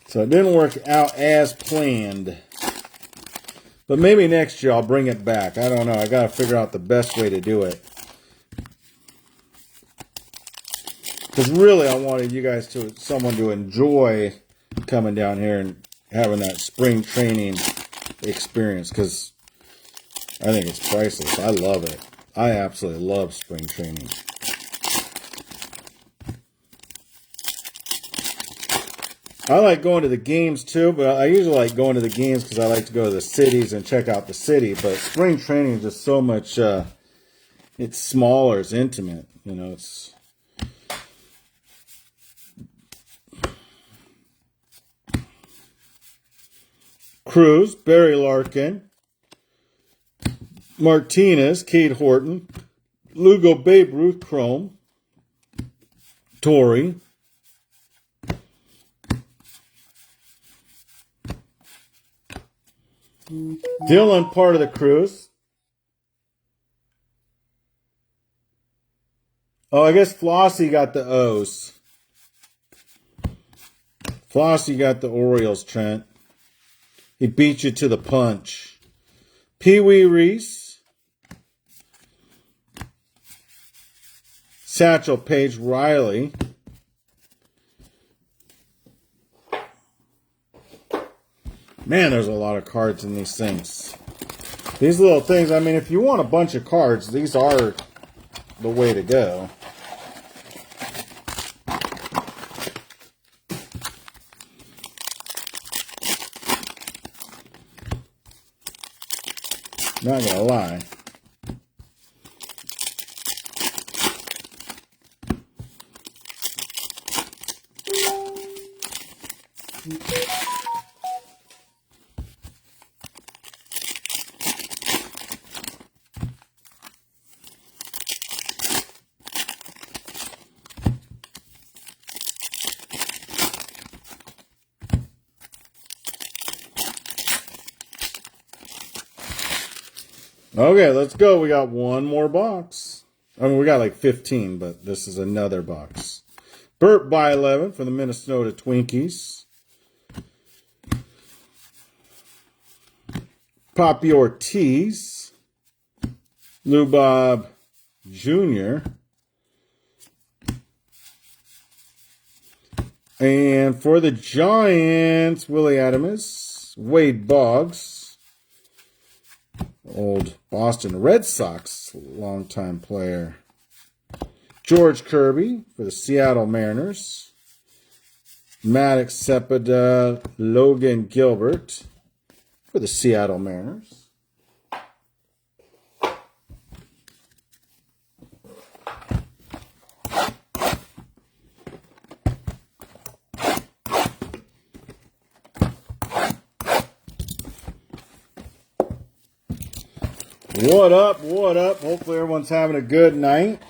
So it didn't work out as planned. But maybe next year I'll bring it back. I don't know. I got to figure out the best way to do it. Because really I wanted you guys someone to enjoy coming down here and having that spring training experience. Because I think it's priceless. I love it. I absolutely love spring training. I like going to the games too, but I usually like going to the games because I like to go to the cities and check out the city. But spring training is just so much, it's smaller, it's intimate. You know, it's... Cruz, Barry Larkin, Martinez, Cade Horton, Lugo, Babe Ruth, Chrome, Torrey, Dylan, part of the Cruz. Oh, I guess Flossie got the O's. Flossie got the Orioles, Trent. He beat you to the punch. Pee Wee Reese. Satchel Paige Riley. Man, there's a lot of cards in these things. These little things, I mean, if you want a bunch of cards, these are the way to go. Not gonna lie. Okay, let's go. We got one more box. I mean, we got like 15, but this is another box. Burt by 11 for the Minnesota Twinkies. Poppy Ortiz. Lou Bob Jr. And for the Giants, Willie Adames, Wade Boggs. Old Boston Red Sox longtime player. George Kirby for the Seattle Mariners. Maddox Cepeda, Logan Gilbert for the Seattle Mariners. What up? What up? Hopefully everyone's having a good night.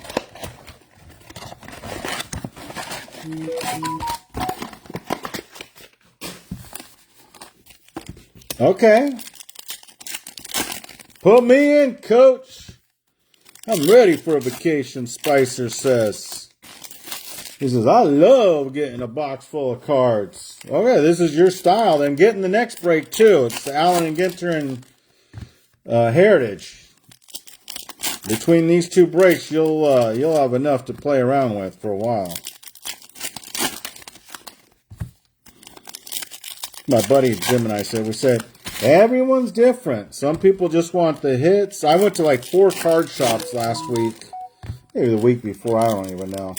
Okay. Put me in, coach. I'm ready for a vacation, Spicer says. He says, I love getting a box full of cards. Okay, this is your style. Then get in the next break, too. It's the Allen and Ginter and Heritage. Between these two breaks, you'll have enough to play around with for a while. My buddy Jim and I said, everyone's different. Some people just want the hits. I went to like 4 card shops last week. Maybe the week before, I don't even know.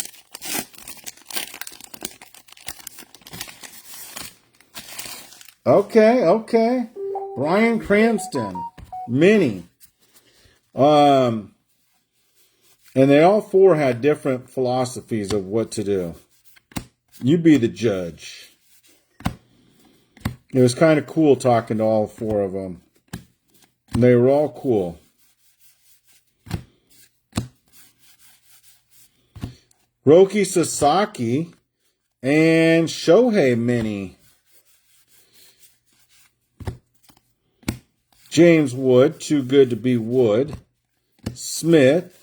Okay. Brian Cranston. Mini. And they all 4 had different philosophies of what to do. You be the judge. It was kind of cool talking to all 4 of them. They were all cool. Roki Sasaki and Shohei Mini. James Wood, Too Good to Be Wood. Smith.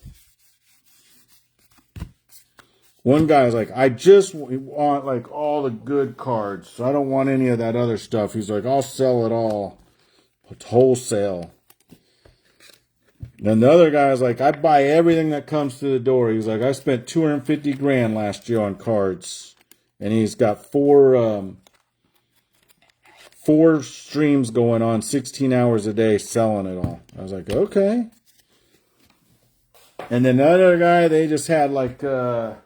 One guy's like, I just want like all the good cards. I don't want any of that other stuff. He's like, I'll sell it all. It's wholesale. Then the other guy's like, I buy everything that comes through the door. He's like, I spent $250,000 last year on cards. And he's got 4 streams going on, 16 hours a day, selling it all. I was like, okay. And then the other guy, they just had like a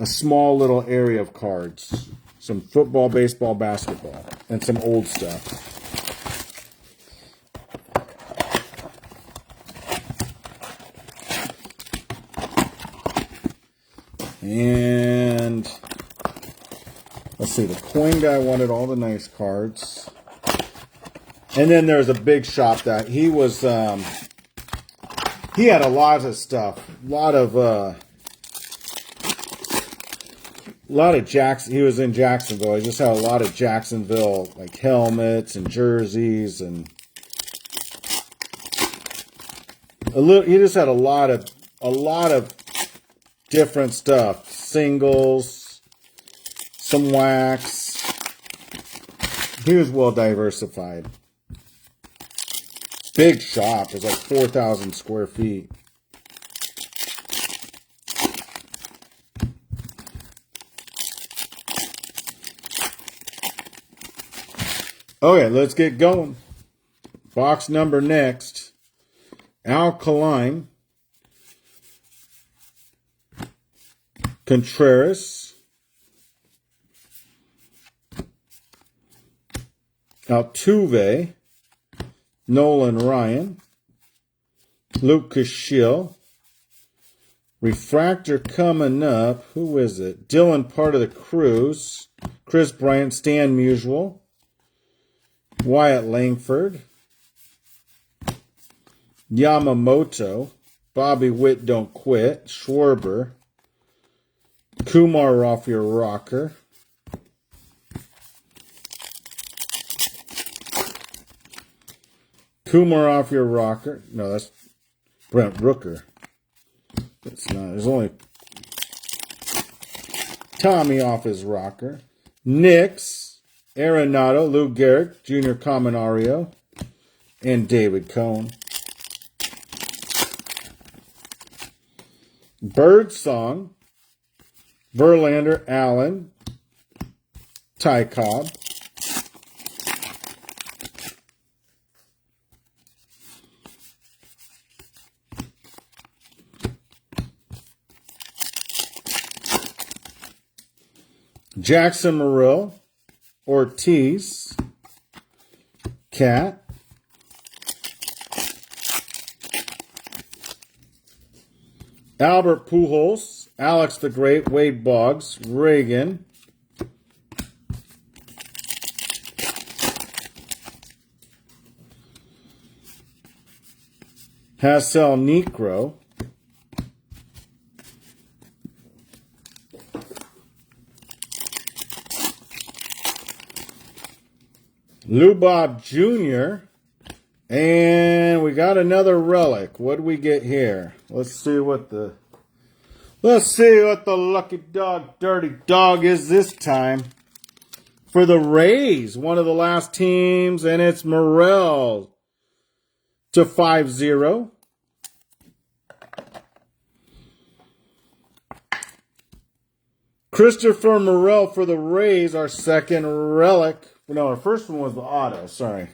small little area of cards. Some football, baseball, basketball, and some old stuff. And let's see, the coin guy wanted all the nice cards. And then there's a big shop that he was, he had a lot of stuff. A lot of Jackson. He was in Jacksonville. He just had a lot of Jacksonville, like helmets and jerseys and he just had a lot of different stuff. Singles, some wax. He was well diversified. Big shop. It was like 4,000 square feet. Okay, let's get going. Box number next. Alkaline. Contreras. Altuve. Nolan Ryan. Luke Cashill. Refractor coming up. Who is it? Dylan, part of the Cruise. Chris Bryant, Stan Musial. Wyatt Langford. Yamamoto. Bobby Witt, Don't Quit. Schwarber. Kumar off your rocker. Kumar off your rocker. No, that's Brent Rooker. It's not. There's only Tommy off his rocker. Knicks, Arenado, Lou Gehrig, Junior Caminario, and David Cohn. Birdsong, Verlander, Allen, Ty Cobb. Jackson Merrill, Ortiz, Cat, Albert Pujols, Alex the Great, Wade Boggs, Reagan, Hassel Necro, Lou Bob Jr., and we got another relic. What do we get here? Let's see what the lucky dog, dirty dog is this time. For the Rays, one of the last teams, and it's Morel to 5-0. Christopher Morel for the Rays, our second relic. No, our first one was the auto, sorry.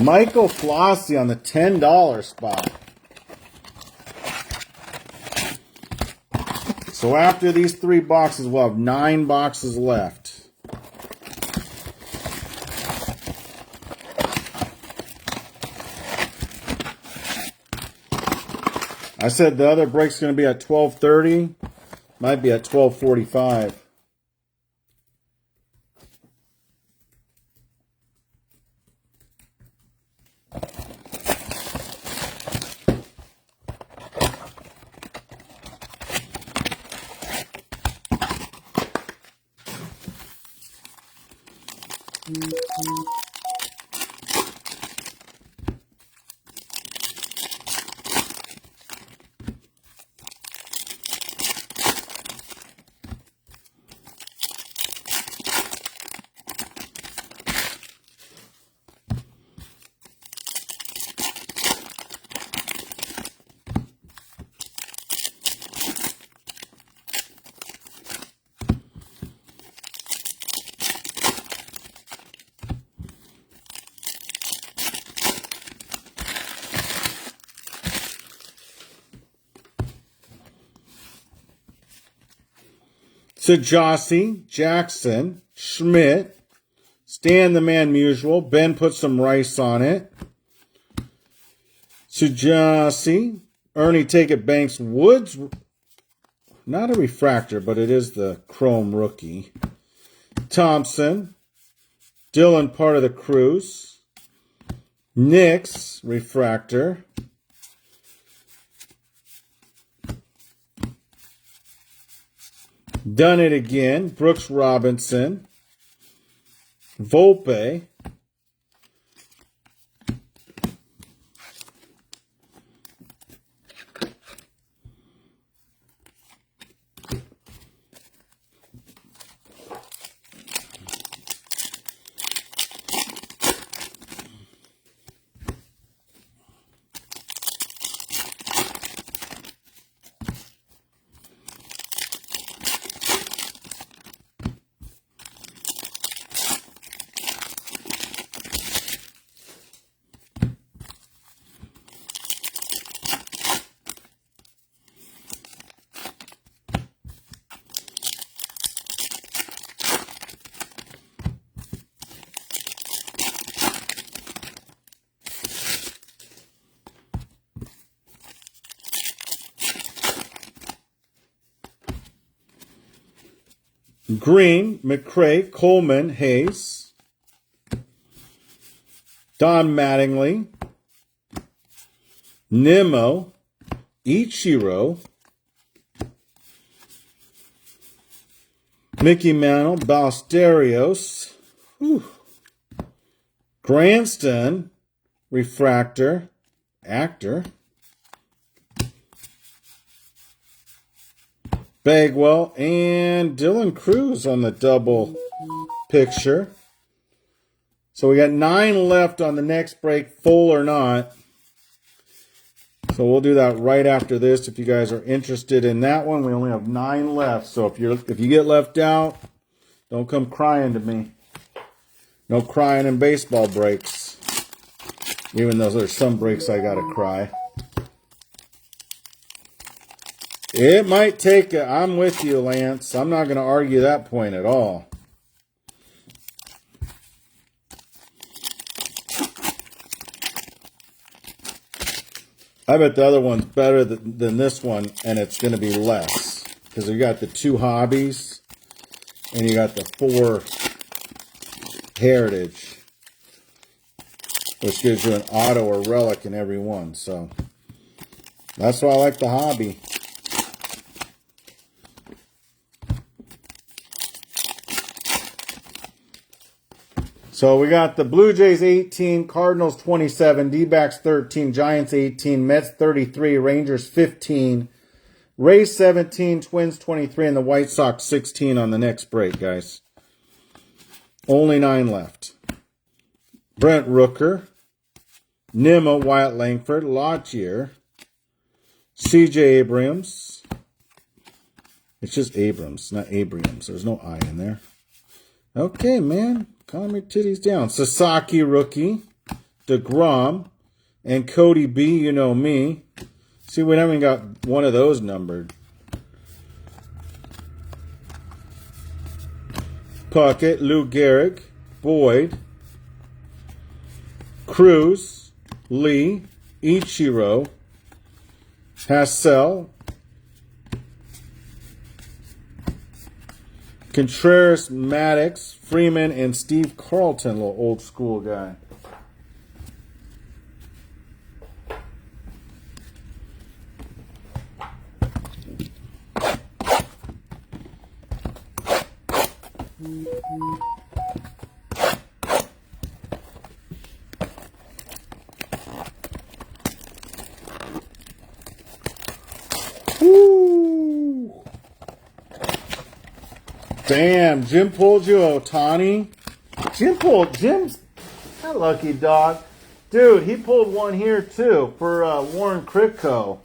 Michael Flossie on the $10 spot. So after these 3 boxes, we'll have 9 boxes left. I said the other break's going to be at 12:30. Might be at 12:45. Sajasi, Jackson, Schmidt, Stan the Man Musial. Ben put some rice on it. Sajasi, Ernie Take It Banks, Woods, not a refractor, but it is the Chrome rookie. Thompson, Dylan part of the Cruise. Nix, refractor. Done It Again, Brooks Robinson, Volpe, Green, McCray, Coleman, Hayes, Don Mattingly, Nimmo, Ichiro, Mickey Mantle, Ballesteros, Cranston, refractor, actor, Bagwell, and Dylan Cruz on the double picture. So we got 9 left on the next break, full or not. So we'll do that right after this if you guys are interested in that one. We only have 9 left. So if you get left out, don't come crying to me. No crying in baseball breaks. Even though there's some breaks I gotta cry. It might take I'm with you, Lance. I'm not going to argue that point at all. I bet the other one's better than this one, and it's going to be less. Because you got the 2 hobbies, and you got the 4 heritage, which gives you an auto or relic in every one. So that's why I like the hobby. So we got the Blue Jays 18, Cardinals 27, D-backs 13, Giants 18, Mets 33, Rangers 15, Rays 17, Twins 23, and the White Sox 16 on the next break, guys. Only 9 left. Brent Rooker, Nimmo, Wyatt Langford, Lottier, C.J. Abrams. It's just Abrams, not Abrams. There's no I in there. Okay, man. Calm your titties down. Sasaki rookie, DeGrom, and Cody B. You know me. See, we haven't got one of those numbered. Puckett, Lou Gehrig, Boyd, Cruz, Lee, Ichiro, Hassel. Contreras, Maddox, Freeman, and Steve Carlton, little old school guy. Woo! Damn, Jim pulled you, Ohtani. Jim's that lucky dog. Dude, he pulled one here too for Warren Kritko.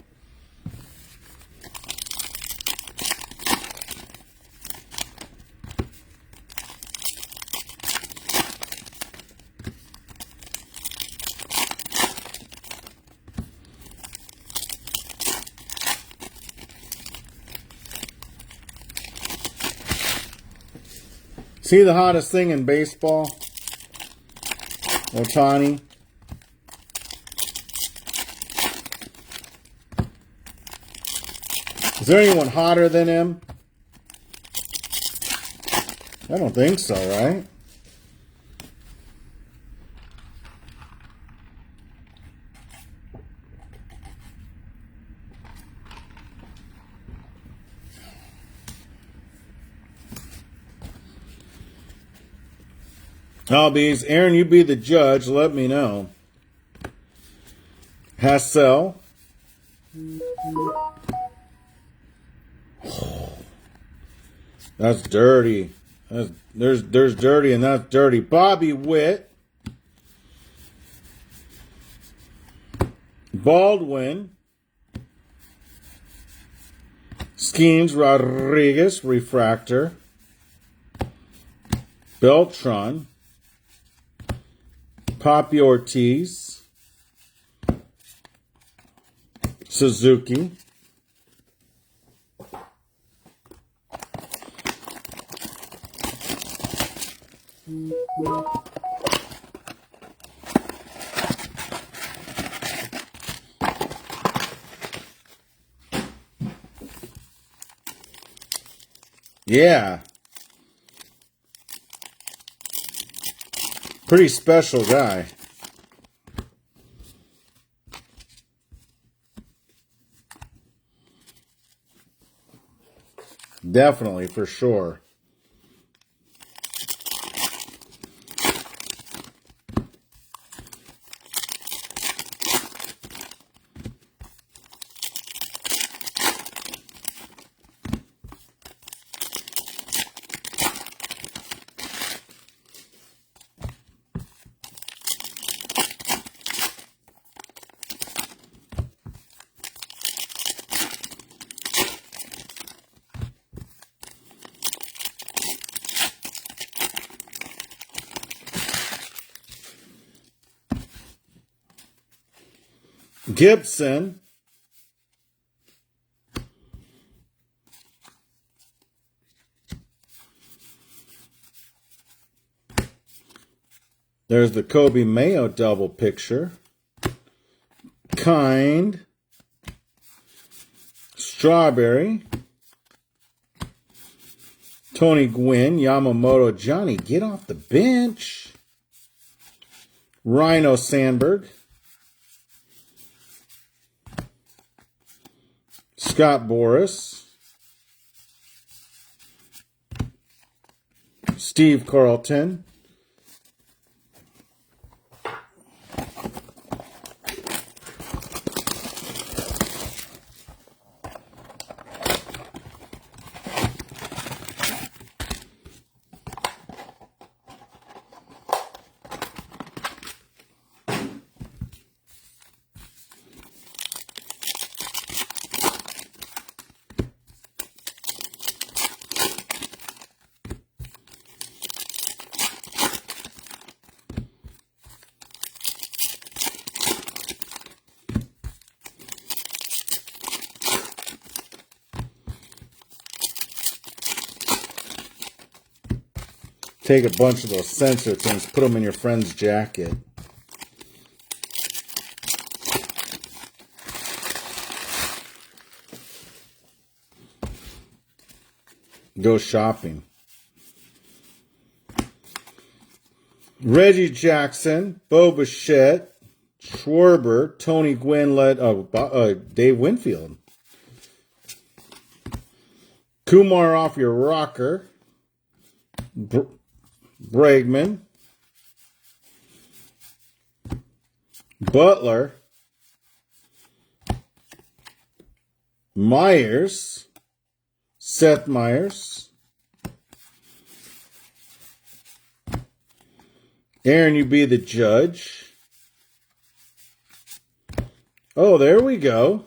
See the hottest thing in baseball? Ohtani. Is there anyone hotter than him? I don't think so, right? Aaron, you be the judge. Let me know. Hassel. That's dirty. There's dirty and that's dirty. Bobby Witt. Baldwin. Skeens Rodriguez, refractor. Beltran. Poppy Ortiz. Suzuki. Yeah. Pretty special guy. Definitely, for sure. Gibson. There's the Kobe Mayo double picture. Kind. Strawberry. Tony Gwynn. Yamamoto. Johnny, get off the bench. Rhino Sandberg. Scott Boras. Steve Carlton. Take a bunch of those sensor things, put them in your friend's jacket. Go shopping. Reggie Jackson, Bo Bichette, Schwarber, Tony Gwynn led Dave Winfield. Kumar off your rocker. Bregman. Butler. Myers. Seth Myers. Aaron, you be the judge. Oh, there we go.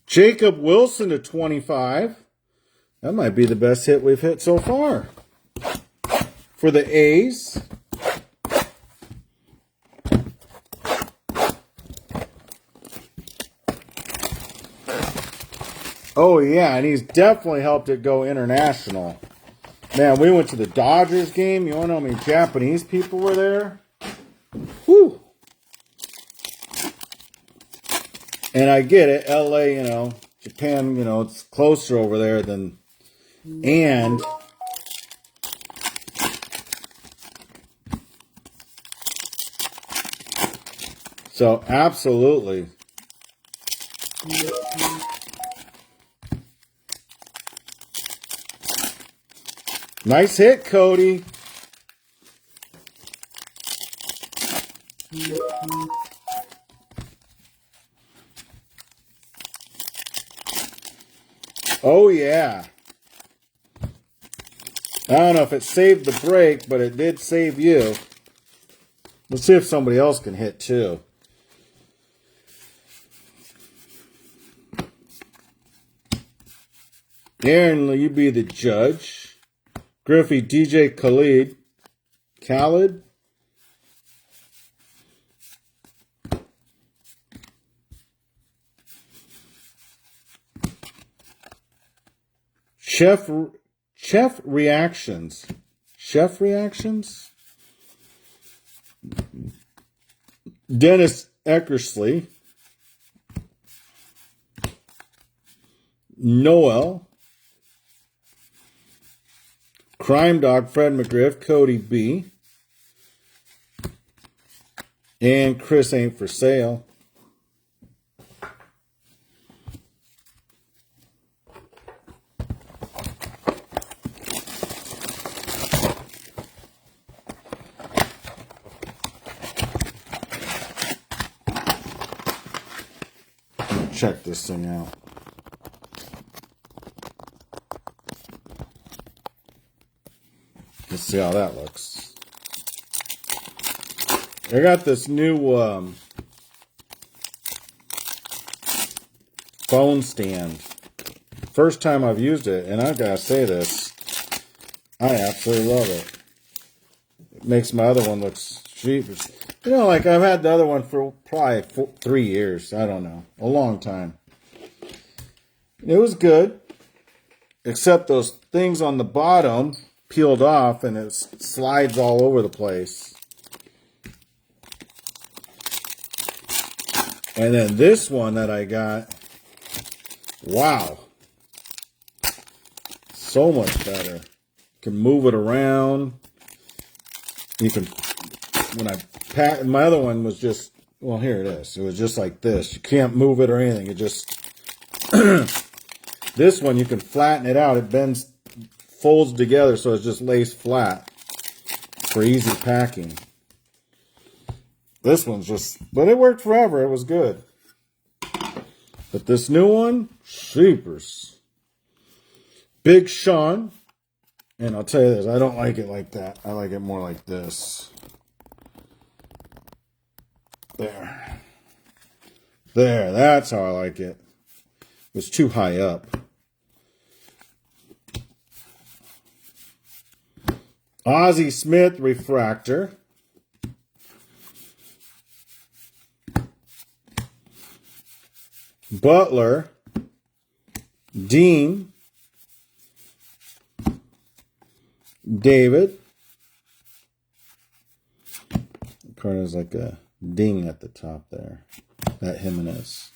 Jacob Wilson to 25. That might be the best hit we've hit so far. For the A's. Oh, yeah, and he's definitely helped it go international. Man, we went to the Dodgers game. You want to know how many Japanese people were there? Whew. And I get it, LA, Japan, it's closer over there than, and so absolutely. Nice hit, Cody. Oh, yeah. I don't know if it saved the break, but it did save you. Let's see if somebody else can hit, too. Aaron, you be the judge. Griffey, DJ Khaled. Chef reactions. Chef reactions. Dennis Eckersley. Noel. Crime Dog, Fred McGriff, Cody B. And Chris ain't for sale. Check this thing out. Let's see how that looks. I got this new phone stand. First time I've used it, and I gotta say this, I absolutely love it. It makes my other one look cheap. Like I've had the other one for probably 3 years. I don't know. A long time. It was good. Except those things on the bottom peeled off and it slides all over the place. And then this one that I got. Wow. So much better. You can move it around. You can, when I pack, my other one was just, well, here it is. It was just like this. You can't move it or anything. It just, this one you can flatten it out. It bends, folds together so it's just lays flat for easy packing. This one's just, but it worked forever. It was good. But this new one, sheepers. Big Sean. And I'll tell you this, I don't like it like that. I like it more like this. There. There, that's how I like it. was too high up. Ozzie Smith refractor. Butler. Dean. David. The card has like a ding at the top there. That Jimenez.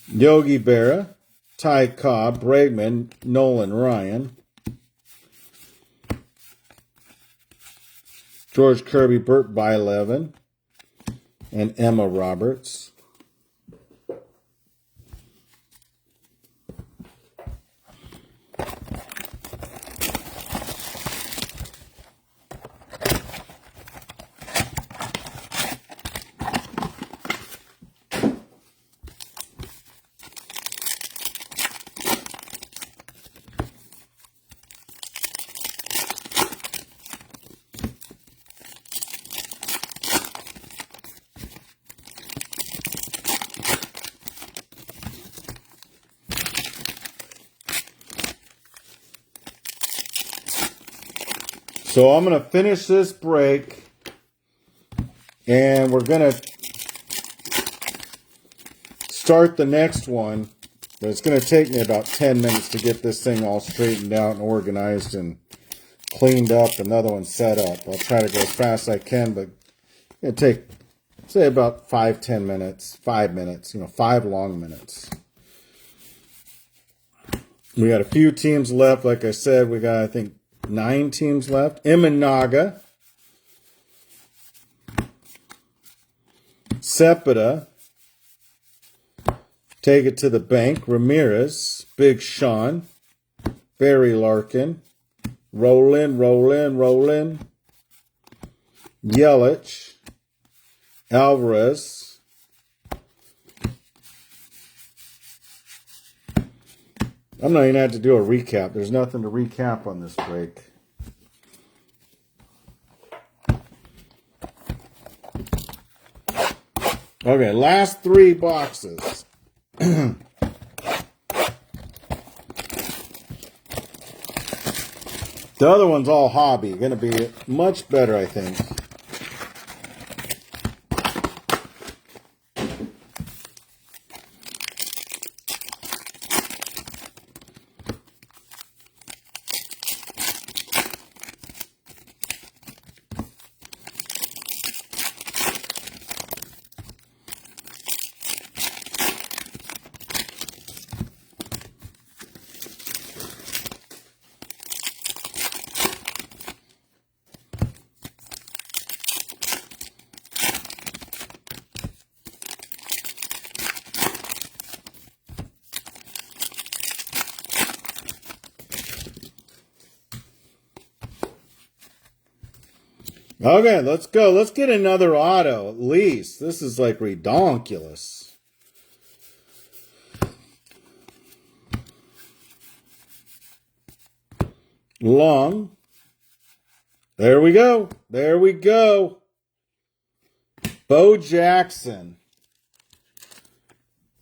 Yogi Berra. Ty Cobb. Bregman. Nolan Ryan. George Kirby, Burt Bylevin, and Emma Roberts. So I'm going to finish this break, and we're going to start the next one. But it's going to take me about 10 minutes to get this thing all straightened out and organized and cleaned up. Another one set up. I'll try to go as fast as I can, but it'll take, say, about 5-10 minutes. 5 minutes, 5 long minutes. We got a few teams left. Like I said, we got, I think, 9 teams left. Imanaga. Sepeda. Take it to the bank. Ramirez. Big Sean. Barry Larkin. Roland. Yelich. Alvarez. I'm not even going to have to do a recap. There's nothing to recap on this break. Okay, last 3 boxes. The other one's all hobby. Going to be much better, I think. Okay, let's go. Let's get another auto, at least. This is like redonkulous. Long. There we go. There we go. Bo Jackson.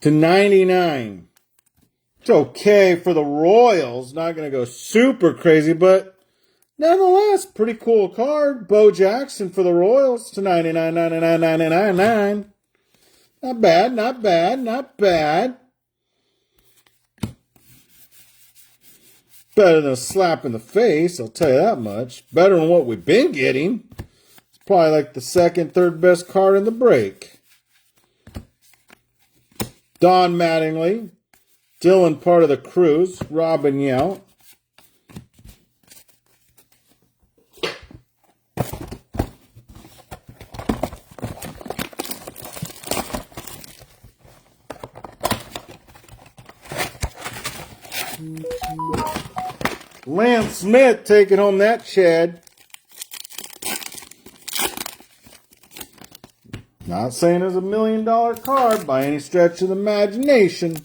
/99. It's okay for the Royals. Not going to go super crazy, but nonetheless, pretty cool card. Bo Jackson for the Royals /99.99. Not bad, not bad, not bad. Better than a slap in the face, I'll tell you that much. Better than what we've been getting. It's probably like the second, third best card in the break. Don Mattingly. Dylan part of the Cruise. Robin Yount. Lance Smith taking home that Chad. Not saying it's $1 million card by any stretch of the imagination.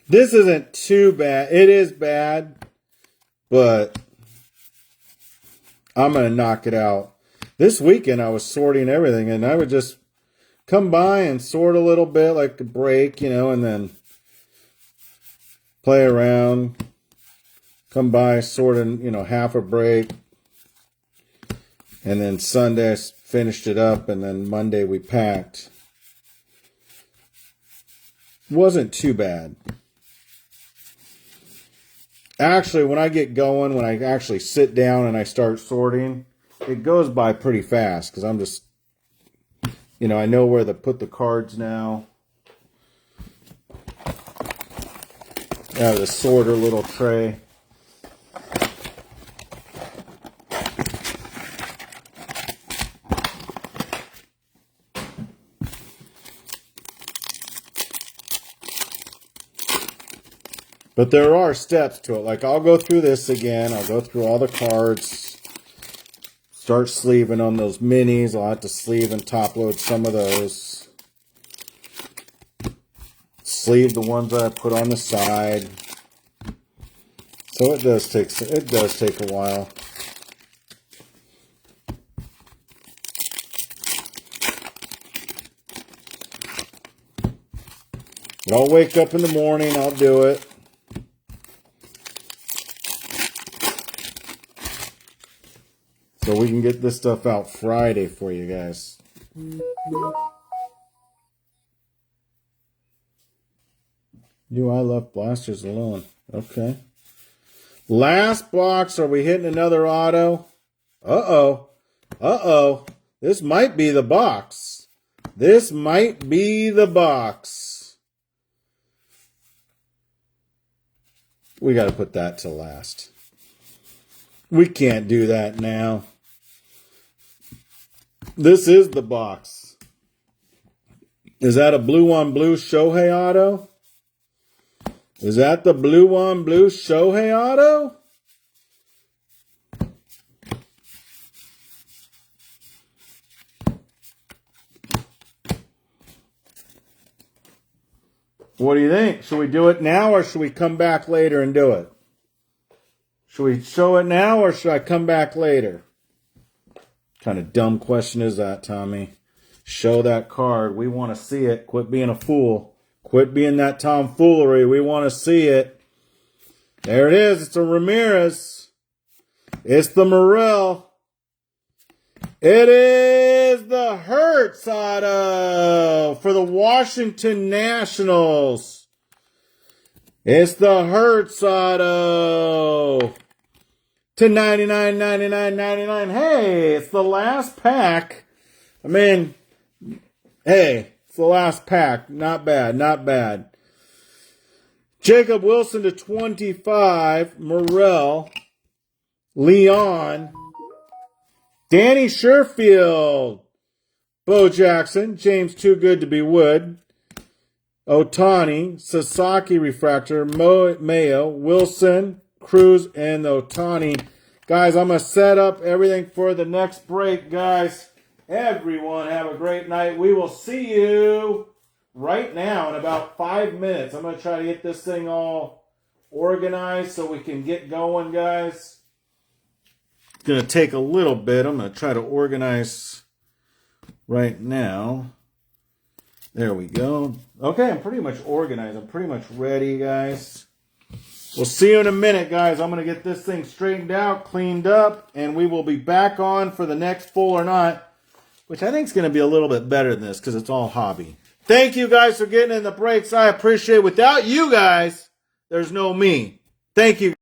This isn't too bad. It is bad, but I'm going to knock it out. This weekend I was sorting everything, and I would just come by and sort a little bit, like a break, and then play around. Come by, sort in, half a break. And then Sunday I finished it up, and then Monday we packed. Wasn't too bad. Actually, when I get going, when I actually sit down and I start sorting, it goes by pretty fast because I'm just, I know where to put the cards now. I have the sorter little tray. But there are steps to it. Like, I'll go through this again. I'll go through all the cards. Start sleeving on those minis. I'll have to sleeve and top load some of those. Sleeve the ones that I put on the side. So it does take a while. I'll wake up in the morning. I'll do it. So we can get this stuff out Friday for you guys. I left blasters alone. Okay. Last box. Are we hitting another auto? Uh-oh. Uh-oh. This might be the box. This might be the box. We got to put that to last. We can't do that now. This is the box. Is that a blue on blue Shohei auto? Is that the blue on blue Shohei auto? What do you think? Should we do it now or should we come back later and do it? Should we show it now or should I come back later? What kind of dumb question is that, Tommy? Show that card. We want to see it. Quit being a fool. Quit being that tomfoolery. We want to see it. There it is. It's a Ramirez. It's the Morel. It is the Hertz auto for the Washington Nationals. It's the Hertz auto. To 99, 99, 99. Hey, it's the last pack. I mean, hey, it's the last pack. Not bad, not bad. Jacob Wilson to 25. Morel. Leon. Danny Sherfield. Bo Jackson. James Too Good to Be Wood. Otani. Sasaki Refractor. Mayo. Wilson. Cruz and Otani. Guys, I'm going to set up everything for the next break, guys. Everyone have a great night. We will see you right now in about 5 minutes. I'm going to try to get this thing all organized so we can get going, guys. It's going to take a little bit. I'm going to try to organize right now. There we go. Okay, I'm pretty much organized. I'm pretty much ready, guys. We'll see you in a minute, guys. I'm going to get this thing straightened out, cleaned up, and we will be back on for the next Full or Not, which I think is going to be a little bit better than this because it's all hobby. Thank you guys for getting in the breaks. I appreciate it. Without you guys, there's no me. Thank you.